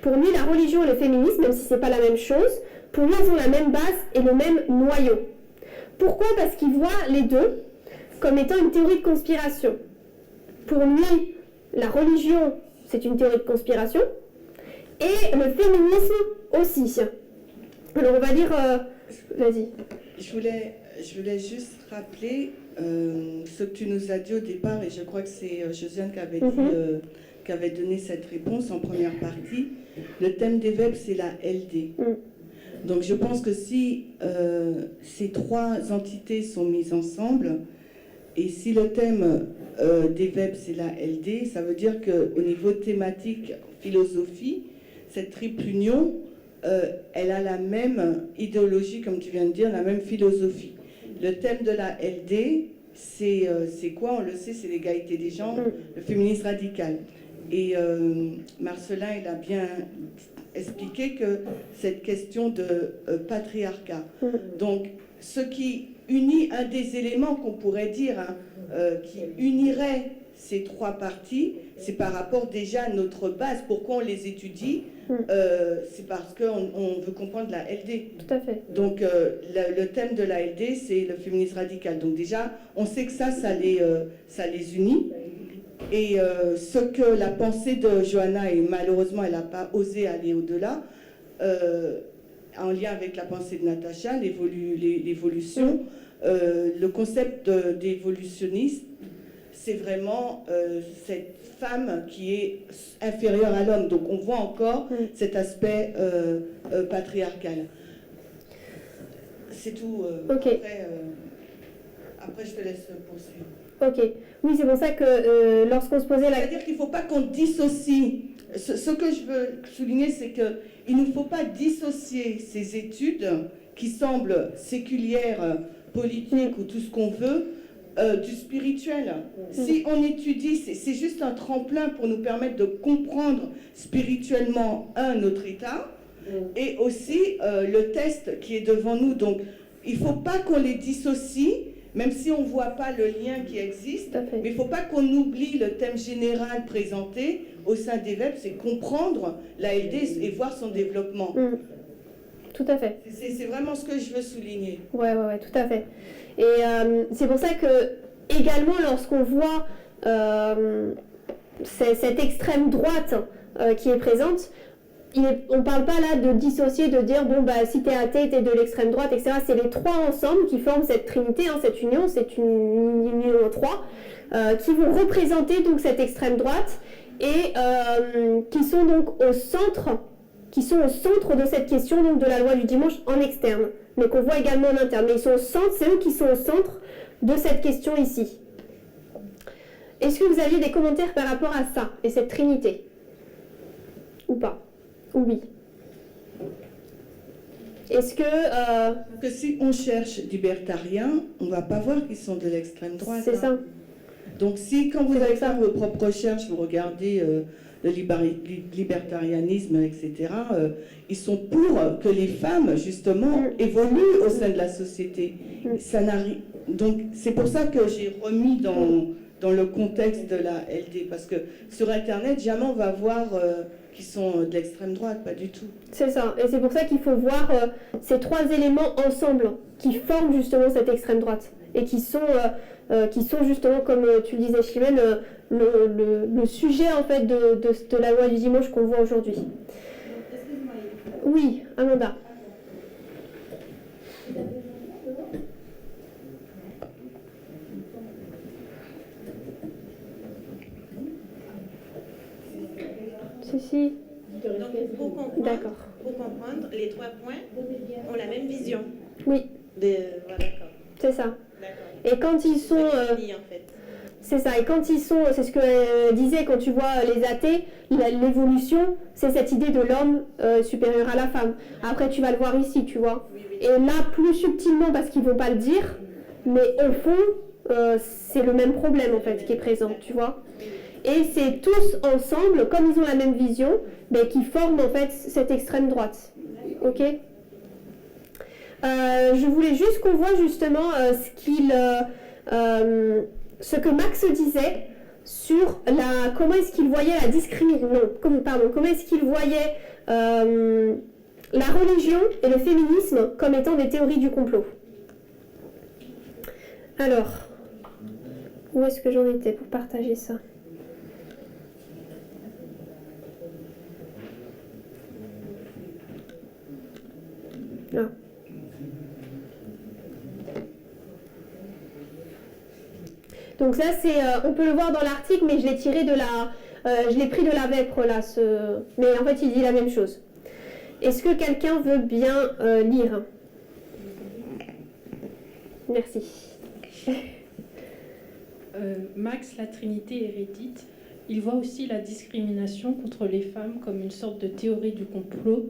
Pour lui, la religion et le féminisme, même si ce n'est pas la même chose, pour lui, ils ont la même base et le même noyau. Pourquoi? Parce qu'il voit les deux comme étant une théorie de conspiration. Pour lui, la religion, c'est une théorie de conspiration, et le féminisme aussi. Alors on va dire... vas-y.
Je voulais juste rappeler ce que tu nous as dit au départ, et je crois que c'est Josiane qui avait donné cette réponse en première partie. Le thème des VEP, c'est la LD. Donc je pense que si ces trois entités sont mises ensemble, et si le thème des VEP, c'est la LD, ça veut dire qu'au niveau thématique, philosophie, cette triple union, elle a la même idéologie, comme tu viens de dire, la même philosophie. Le thème de la LD, c'est quoi? On le sait, c'est l'égalité des genres, le féminisme radical. Et Marcelin, il a bien expliqué que cette question de patriarcat. Donc, ce qui unit, un des éléments qu'on pourrait dire, qui unirait ces trois parties, c'est par rapport déjà à notre base. Pourquoi on les étudie? C'est parce qu'on veut comprendre la LD.
Tout à fait.
Donc, le thème de la LD, c'est le féminisme radical. Donc déjà, on sait que ça les unit. Et ce que la pensée de Johanna, et malheureusement, elle n'a pas osé aller au-delà, en lien avec la pensée de Natacha, l'évolution, le concept d'évolutionniste, c'est vraiment cette femme qui est inférieure à l'homme. Donc on voit encore cet aspect patriarcal. C'est tout.
Okay.
Après, je te laisse poursuivre.
Ok. Oui, c'est pour ça que lorsqu'on se posait la...
C'est-à-dire qu'il ne faut pas qu'on dissocie. Ce que je veux souligner, c'est qu'il ne faut pas dissocier ces études qui semblent séculières, politiques ou tout ce qu'on veut, du spirituel. Si on étudie, c'est juste un tremplin pour nous permettre de comprendre spirituellement notre état et aussi le test qui est devant nous. Donc, il ne faut pas qu'on les dissocie, même si on ne voit pas le lien qui existe. Mais il ne faut pas qu'on oublie le thème général présenté au sein des VEP, c'est comprendre la LD et voir son développement.
Tout à fait.
C'est vraiment ce que je veux souligner.
Ouais, tout à fait. Et c'est pour ça que, également, lorsqu'on voit cette extrême droite qui est présente, on ne parle pas là de dissocier, de dire, bon, bah, si t'es athée, t'es de l'extrême droite, etc. C'est les trois ensemble qui forment cette trinité, hein, cette union, c'est une union en trois, qui vont représenter donc cette extrême droite et qui sont donc au centre de cette question donc, de la loi du dimanche en externe, mais qu'on voit également en interne. Mais ils sont au centre, c'est eux qui sont au centre de cette question ici. Est-ce que vous aviez des commentaires par rapport à ça et cette trinité? Ou pas? Ou oui? Est-ce que
si on cherche libertariens, on ne va pas voir qu'ils sont de l'extrême droite.
C'est ça.
Donc si, quand vous allez faire vos propres recherches, vous regardez le libertarianisme, etc., ils sont pour que les femmes, justement, évoluent au sein de la société. Ça n'arrive. Donc c'est pour ça que j'ai remis dans le contexte de la LD, parce que sur Internet, jamais on va voir qui sont de l'extrême droite, pas du tout.
C'est ça, et c'est pour ça qu'il faut voir ces trois éléments ensemble, qui forment justement cette extrême droite, et qui sont justement, comme tu le disais, Chimène, le sujet en fait de la loi du dimanche qu'on voit aujourd'hui. Oui, Amanda. Si.
Donc, pour comprendre, les 3 points ont la même vision.
Oui.
D'accord.
C'est ça. Et quand ils sont... C'est ça, et quand ils sont... C'est ce que disait quand tu vois les athées, l'évolution, c'est cette idée de l'homme supérieur à la femme. Après, tu vas le voir ici, tu vois. Et là, plus subtilement, parce qu'ils ne vont pas le dire, mais au fond, c'est le même problème, en fait, qui est présent, tu vois. Et c'est tous ensemble, comme ils ont la même vision, qui forment en fait cette extrême droite. Ok. Je voulais juste qu'on voit justement ce que Max disait sur comment est-ce qu'il voyait la discrimination. Comment est-ce qu'il voyait la religion et le féminisme comme étant des théories du complot. Alors, où est-ce que j'en étais pour partager ça ? Ah. Donc ça c'est, on peut le voir dans l'article, mais je l'ai tiré je l'ai pris de la Vêpres là, mais en fait il dit la même chose. Est-ce que quelqu'un veut bien lire ? Merci.
Max, la Trinité hérédite, il voit aussi la discrimination contre les femmes comme une sorte de théorie du complot,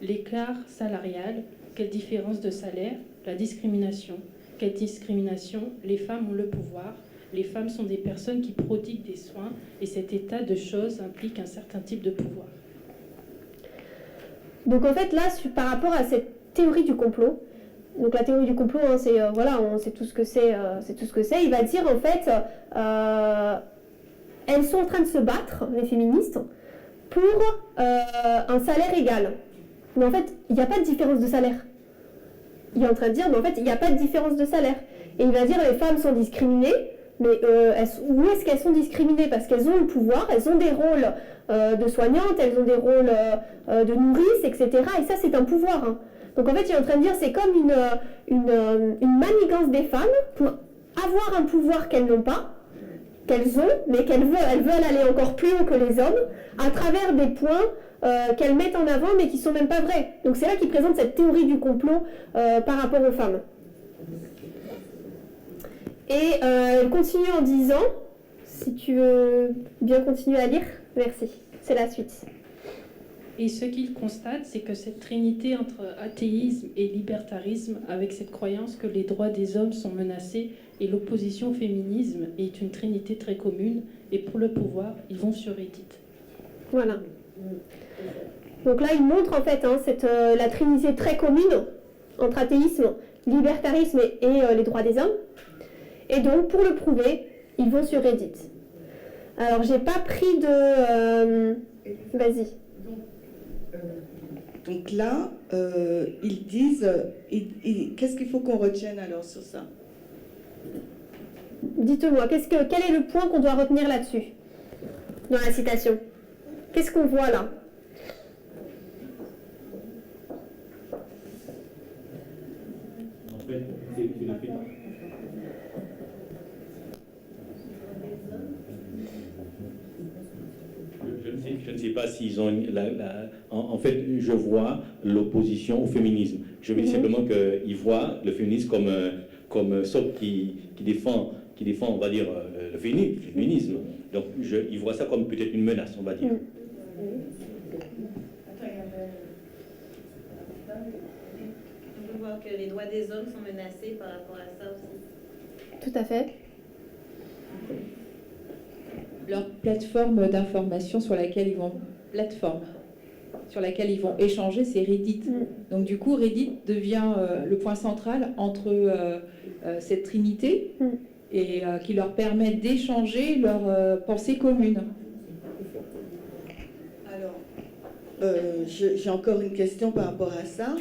l'écart salarial, quelle différence de salaire, la discrimination, quelle discrimination, les femmes ont le pouvoir, les femmes sont des personnes qui prodiguent des soins et cet état de choses implique un certain type de pouvoir.
Donc en fait là, par rapport à cette théorie du complot, donc la théorie du complot, hein, c'est voilà, on sait tout ce que c'est, il va dire en fait, elles sont en train de se battre, les féministes, pour un salaire égal. Mais en fait, il n'y a pas de différence de salaire. Il est en train de dire, mais en fait, il n'y a pas de différence de salaire. Et il va dire, les femmes sont discriminées, mais où est-ce qu'elles sont discriminées ? Parce qu'elles ont le pouvoir, elles ont des rôles de soignantes, elles ont des rôles de nourrices, etc. Et ça, c'est un pouvoir. Hein. Donc en fait, il est en train de dire, c'est comme une manigance des femmes pour avoir un pouvoir qu'elles n'ont pas, qu'elles ont, mais elles veulent aller encore plus haut que les hommes, à travers des points qu'elles mettent en avant, mais qui ne sont même pas vrais. Donc c'est là qu'ils présentent cette théorie du complot par rapport aux femmes. Et elle continue en disant, si tu veux bien continuer à lire, merci, c'est la suite.
Et ce qu'il constate, c'est que cette trinité entre athéisme et libertarisme, avec cette croyance que les droits des hommes sont menacés et l'opposition au féminisme, est une trinité très commune, et pour le pouvoir, ils vont sur Reddit.
Voilà. Donc là, il montre en fait la trinité très commune entre athéisme, libertarisme et les droits des hommes. Et donc, pour le prouver, ils vont sur Reddit. Alors, j'ai pas pris de... Vas-y.
Donc là, ils disent... Qu'est-ce qu'il faut qu'on retienne alors sur ça?
Dites-moi, quel est le point qu'on doit retenir là-dessus, dans la citation? Qu'est-ce qu'on voit là?
En fait, c'est le fait. Je ne sais pas s'ils ont... En fait, je vois l'opposition au féminisme. Je me dis simplement qu'ils voient le féminisme comme socle qui défend, on va dire, le féminisme. Donc, ils voient ça comme peut-être une menace, on va dire.
On peut voir que les droits des hommes sont menacés par rapport à ça aussi.
Tout à fait.
Leur plateforme d'information sur laquelle ils vont échanger, c'est Reddit. Donc du coup, Reddit devient le point central entre cette trinité et qui leur permet d'échanger leurs pensées communes.
Alors, j'ai encore une question par rapport à ça.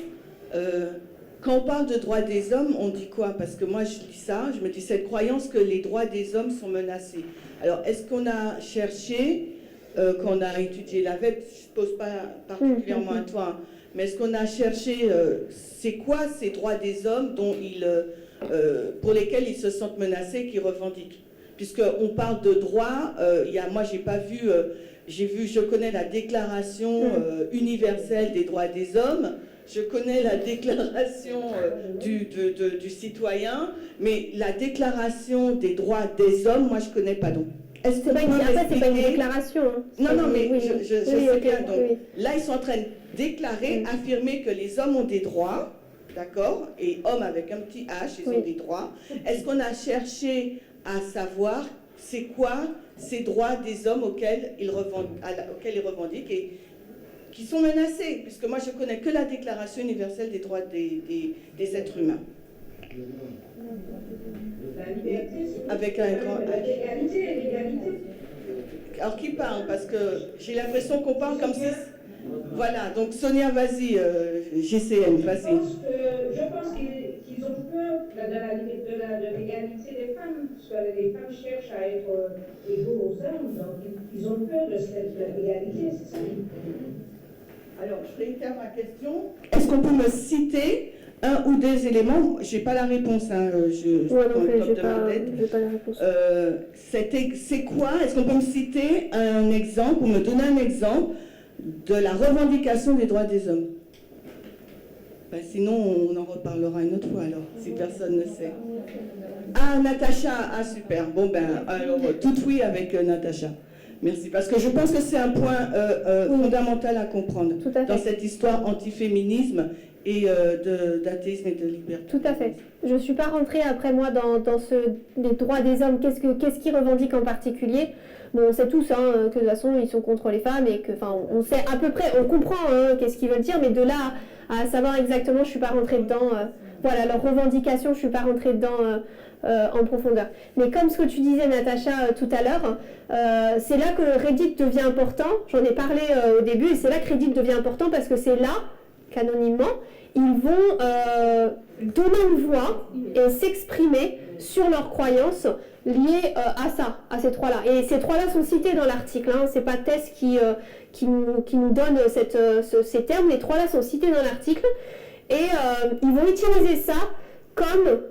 Quand on parle de droits des hommes, on dit quoi? Parce que moi, je dis ça, je me dis cette croyance que les droits des hommes sont menacés. Alors, est-ce qu'on a cherché, qu'on a étudié la VEP, je ne pose pas particulièrement à toi, mais est-ce qu'on a cherché, c'est quoi ces droits des hommes pour lesquels ils se sentent menacés, qu'ils revendiquent? Puisqu'on parle de droits, moi, j'ai pas vu, je connais la Déclaration universelle des droits des hommes, je connais la déclaration du citoyen, mais la déclaration des droits des hommes, moi je ne connais pas. Donc, est-ce que
c'est pas une déclaration. Hein.
Non, mais je sais bien. Donc, là, ils sont en train de déclarer, affirmer que les hommes ont des droits, d'accord? Et hommes avec un petit H, ils ont des droits. Est-ce qu'on a cherché à savoir c'est quoi ces droits des hommes auxquels ils revendiquent et qui sont menacés, puisque moi je connais que la Déclaration universelle des droits des êtres humains. Avec un grand H.
L'égalité.
Alors qui parle? Parce que j'ai l'impression qu'on parle comme si... Voilà, donc Sonia, vas-y, GCM, vas-y.
Je pense qu'ils ont peur de l'égalité des femmes, parce que les femmes cherchent à être égaux aux hommes, donc ils ont peur de cette égalité, c'est ça.
Alors, je réitère ma question. Est-ce qu'on peut me citer un ou des éléments? Je n'ai pas la réponse, hein, je
pas la réponse.
C'est quoi? Est-ce qu'on peut me citer un exemple, ou me donner un exemple de la revendication des droits des hommes? Sinon, on en reparlera une autre fois, alors, si personne ne sait. Ah, Natacha, super. Bon, alors, tout oui avec Natacha. Merci, parce que je pense que c'est un point fondamental à comprendre dans cette histoire anti-féminisme et d'athéisme et de liberté.
Tout à fait. Je ne suis pas rentrée après moi dans les droits des hommes. Qu'est-ce qu'ils revendiquent en particulier? Bon, on sait tous que de toute façon ils sont contre les femmes et que, on sait à peu près, on comprend qu'est-ce qu'ils veulent dire, mais de là à savoir exactement, je ne suis pas rentrée dedans. Voilà, leurs revendications, je ne suis pas rentrée dedans en profondeur. Mais comme ce que tu disais, Natacha, tout à l'heure, c'est là que Reddit devient important. J'en ai parlé au début, et c'est là que Reddit devient important parce que c'est là qu'anonymement, ils vont donner une voix et s'exprimer sur leurs croyances liées à ces trois-là. Et ces trois-là sont cités dans l'article. C'est pas Tess qui nous donne ces termes. Les trois-là sont cités dans l'article. Et ils vont utiliser ça comme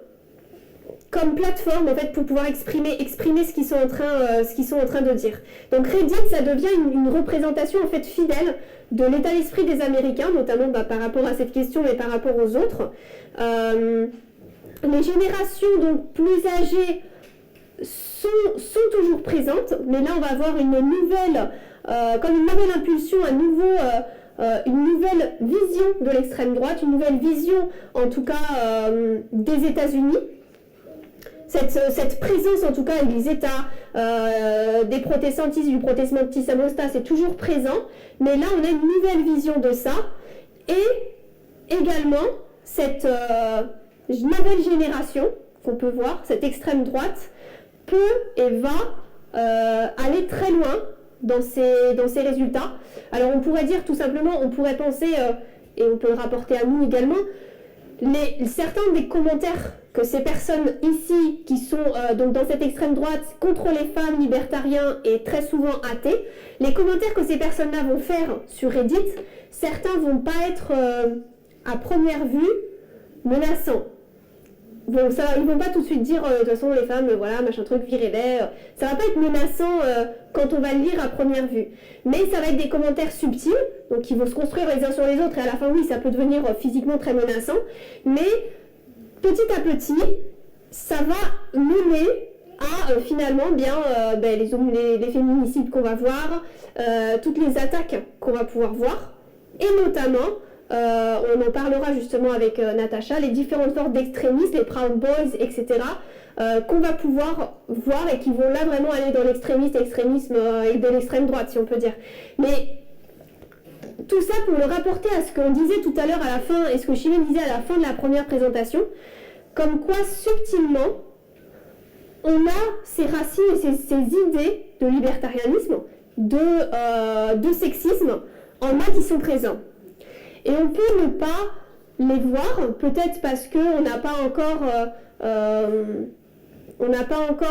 plateforme en fait pour pouvoir exprimer ce qu'ils sont en train de dire. Donc Reddit, ça devient une représentation en fait fidèle de l'état d'esprit des Américains, notamment par rapport à cette question mais par rapport aux autres. Les générations donc plus âgées sont toujours présentes, mais là on va avoir une nouvelle impulsion, une nouvelle vision de l'extrême droite, une nouvelle vision en tout cas des États-Unis. Cette présence en tout cas des États, des protestantistes, du protestantisme apostat, c'est toujours présent, mais là on a une nouvelle vision de ça, et également cette nouvelle génération qu'on peut voir, cette extrême droite, peut et va aller très loin dans ces résultats. Alors on pourrait dire tout simplement, on pourrait penser, et on peut le rapporter à nous également, certains des commentaires que ces personnes ici, qui sont donc dans cette extrême droite, contre les femmes, libertariens et très souvent athées, les commentaires que ces personnes-là vont faire sur Reddit, certains vont pas être à première vue menaçants. Bon, ça, ils vont pas tout de suite dire de toute façon les femmes, voilà, machin truc, virez-les. Ça va pas être menaçant quand on va le lire à première vue. Mais ça va être des commentaires subtils, donc qui vont se construire les uns sur les autres, et à la fin, oui, ça peut devenir physiquement très menaçant. Mais petit à petit, ça va mener à finalement bien les féminicides qu'on va voir, toutes les attaques qu'on va pouvoir voir, et notamment, on en parlera justement avec Natacha, les différentes sortes d'extrémistes, les Proud Boys, etc., qu'on va pouvoir voir et qui vont là vraiment aller dans l'extrémisme et de l'extrême droite, si on peut dire. Mais tout ça pour le rapporter à ce qu'on disait tout à l'heure à la fin, et ce que Chimène disait à la fin de la première présentation, comme quoi subtilement, on a ces racines et ces idées de libertarianisme, de sexisme, en main qui sont présents. Et on peut ne pas les voir, peut-être parce qu'on n'a pas encore,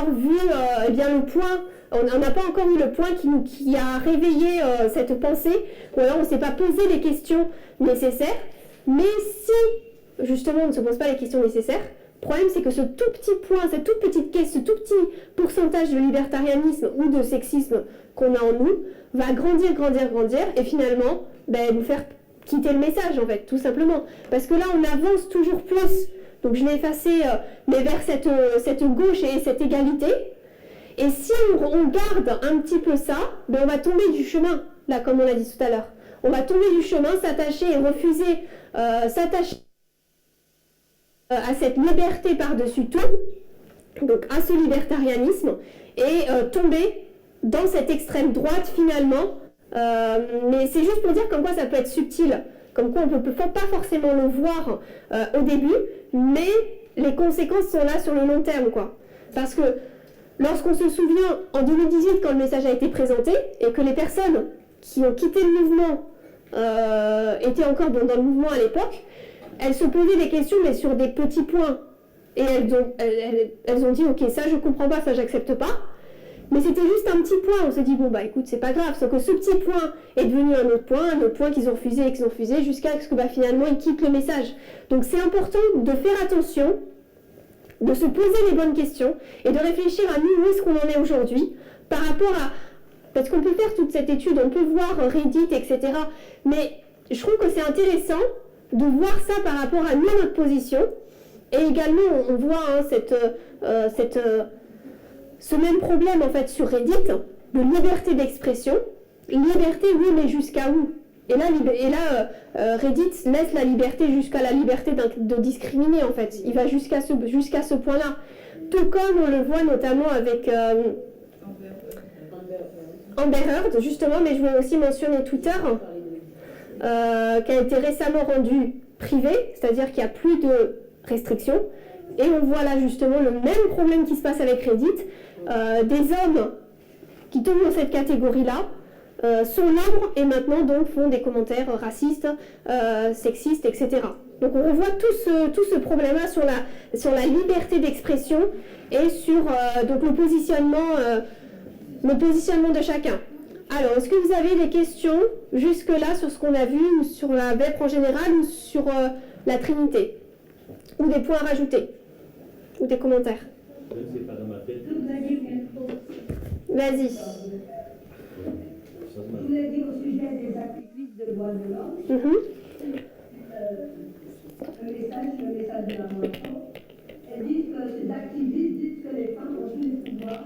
vu eh bien, le point, on n'a pas encore eu le point qui a réveillé cette pensée, ou alors on ne s'est pas posé les questions nécessaires. Mais si, justement, on ne se pose pas les questions nécessaires, le problème c'est que ce tout petit point, cette toute petite caisse, ce tout petit pourcentage de libertarianisme ou de sexisme qu'on a en nous, va grandir, et finalement, nous faire quitter le message, en fait, tout simplement. Parce que là, on avance toujours plus. Donc, je l'ai effacé, mais vers cette gauche et cette égalité. Et si on garde un petit peu ça, on va tomber du chemin, là, comme on l'a dit tout à l'heure. On va tomber du chemin, s'attacher et refuser, s'attacher à cette liberté par-dessus tout, donc à ce libertarianisme, et tomber dans cette extrême droite, finalement. Mais c'est juste pour dire comme quoi ça peut être subtil, comme quoi on ne peut pas forcément le voir au début, mais les conséquences sont là sur le long terme, quoi. Parce que lorsqu'on se souvient, en 2018, quand le message a été présenté, et que les personnes qui ont quitté le mouvement étaient encore dans le mouvement à l'époque, elles se posaient des questions, mais sur des petits points. Et elles ont dit, ok, ça je comprends pas, ça j'accepte pas. Mais c'était juste un petit point, on s'est dit, bon écoute, c'est pas grave, sauf que ce petit point est devenu un autre point qu'ils ont refusé, jusqu'à ce que finalement ils quittent le message. Donc c'est important de faire attention, de se poser les bonnes questions, et de réfléchir à nous, où est-ce qu'on en est aujourd'hui, par rapport à... Parce qu'on peut faire toute cette étude, on peut voir Reddit, etc. Mais je trouve que c'est intéressant de voir ça par rapport à nous, notre position, et également on voit ce même problème en fait sur Reddit, de liberté d'expression. Liberté, oui, mais jusqu'à où? Et là, Reddit laisse la liberté jusqu'à la liberté de discriminer en fait. Il va jusqu'à ce point-là. Tout comme on le voit notamment avec Amber Heard, justement, mais je voulais aussi mentionner Twitter, qui a été récemment rendu privé, c'est-à-dire qu'il n'y a plus de restrictions. Et on voit là justement le même problème qui se passe avec Reddit. Des hommes qui tombent dans cette catégorie-là sont libres et maintenant donc font des commentaires racistes, sexistes, etc. Donc on revoit tout ce problème-là sur la liberté d'expression et sur donc le positionnement de chacun. Alors, est-ce que vous avez des questions jusque-là sur ce qu'on a vu, ou sur la VEP en général, ou sur la Trinité? Ou des points à rajouter? Ou des commentaires?
Je ne sais pas dans ma tête.
Vas-y.
Je voulais dire au sujet des activistes de droits de l'homme, le message de la mention, elles disent que ces activistes disent que les femmes ont tous les pouvoirs,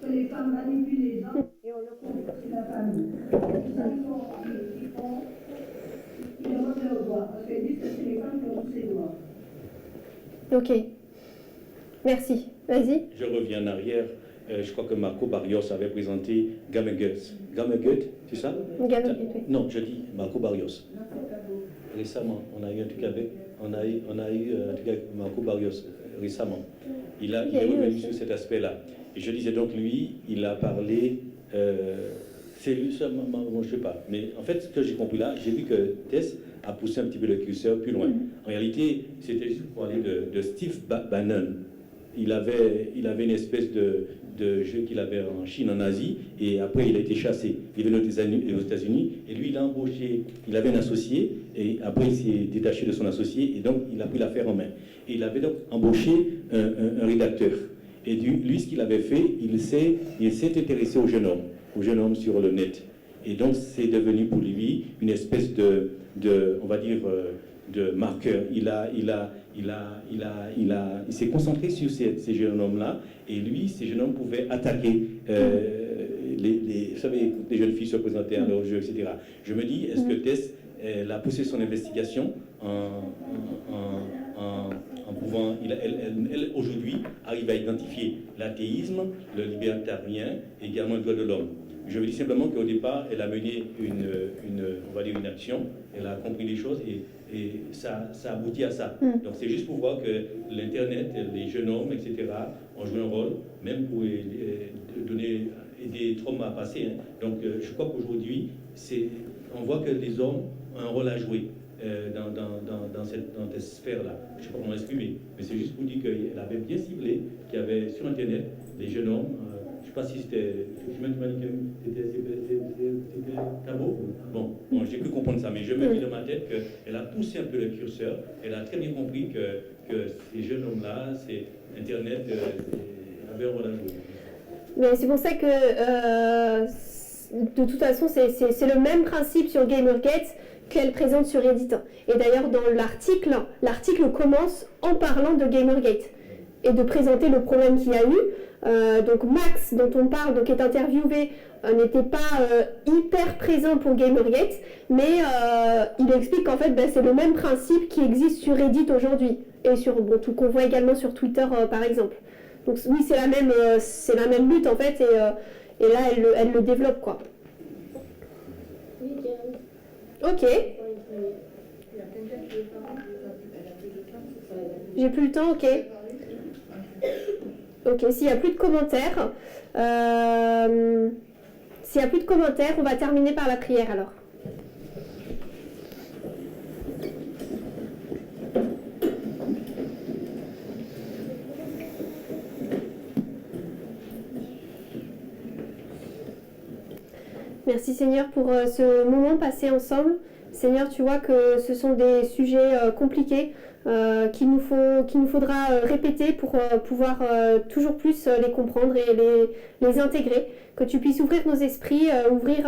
que les femmes manipulent les hommes et on le compte sur la famille. C'est ça qu'ils demandent leurs droits, parce qu'elles disent que c'est les femmes qui ont tous ces droits.
Ok. Merci. Vas-y.
Je reviens en arrière. Je crois que Marco Barrios avait présenté Gamergut. Gamergut, c'est ça?
Gamergut, oui.
Non, je dis Marco Barrios. Récemment, on a eu un truc avec, on a eu un truc avec Marco Barrios. récemment. Il est revenu sur cet aspect-là. Et je disais donc, lui, il a parlé... c'est lui, ça, je sais pas. Mais en fait, ce que j'ai compris là, j'ai vu que Tess a poussé un petit peu le curseur plus loin. En réalité, c'était juste pour parler de Steve Bannon. Il avait une espèce de jeu qu'il avait en Chine, en Asie, et après il a été chassé. Il est venu aux États-Unis, et lui il a embauché, il avait un associé, et après il s'est détaché de son associé, et donc il a pris l'affaire en main. Et il avait donc embauché un rédacteur. Et lui, ce qu'il avait fait, il s'est intéressé au jeune homme sur le net. Et donc c'est devenu pour lui une espèce de on va dire, de marqueur. Il s'est concentré sur ces jeunes hommes-là, et lui, ces jeunes hommes pouvaient attaquer vous savez, les jeunes filles se présentaient à leur jeu, etc. Je me dis, est-ce que Tess, elle a poussé son investigation en pouvant, elle aujourd'hui arrive à identifier l'athéisme, le libertarien et également le droit de l'homme. Je veux dire simplement qu'au départ, elle a mené on va dire une action, elle a compris les choses et ça aboutit à ça. Donc c'est juste pour voir que l'Internet, les jeunes hommes, etc., ont joué un rôle, même pour donner des traumas à passer. Hein. Donc je crois qu'aujourd'hui, on voit que les hommes ont un rôle à jouer dans cette sphère-là. Je ne sais pas comment l'exprimer, mais c'est juste pour dire qu'elle avait bien ciblé qu'il y avait sur Internet des jeunes hommes. Je ne sais pas si c'était tabou. Bon, j'ai pu comprendre ça, mais je me dis dans ma tête qu'elle a poussé un peu le curseur. Elle a très bien compris que ces jeunes hommes-là, c'est Internet avait un rôle à jouer.
Mais c'est pour ça que, de toute façon, c'est le même principe sur Gamergate qu'elle présente sur Reddit. Et d'ailleurs, dans l'article commence en parlant de Gamergate et de présenter le problème qu'il y a eu. Donc Max, dont on parle, donc est interviewé, n'était pas hyper présent pour Gamergate, mais il explique qu'en fait, c'est le même principe qui existe sur Reddit aujourd'hui et sur tout qu'on voit également sur Twitter, par exemple. Donc oui, c'est la même lutte en fait, et là elle le développe quoi. Ok. J'ai plus le temps, ok. Ok, s'il n'y a plus de commentaires, on va terminer par la prière alors. Merci Seigneur pour ce moment passé ensemble. Seigneur, tu vois que ce sont des sujets compliqués qu'il nous faudra répéter pour pouvoir toujours plus les comprendre et les intégrer. Que tu puisses ouvrir nos esprits, ouvrir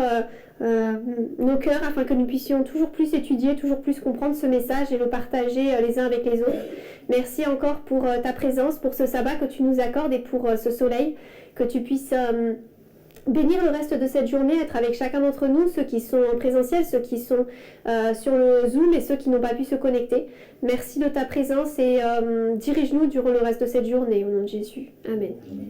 nos cœurs afin que nous puissions toujours plus étudier, toujours plus comprendre ce message et le partager les uns avec les autres. Merci encore pour ta présence, pour ce sabbat que tu nous accordes et pour ce soleil, que tu puisses... bénir le reste de cette journée, être avec chacun d'entre nous, ceux qui sont en présentiel, ceux qui sont sur le Zoom et ceux qui n'ont pas pu se connecter. Merci de ta présence et dirige-nous durant le reste de cette journée, au nom de Jésus. Amen. Amen.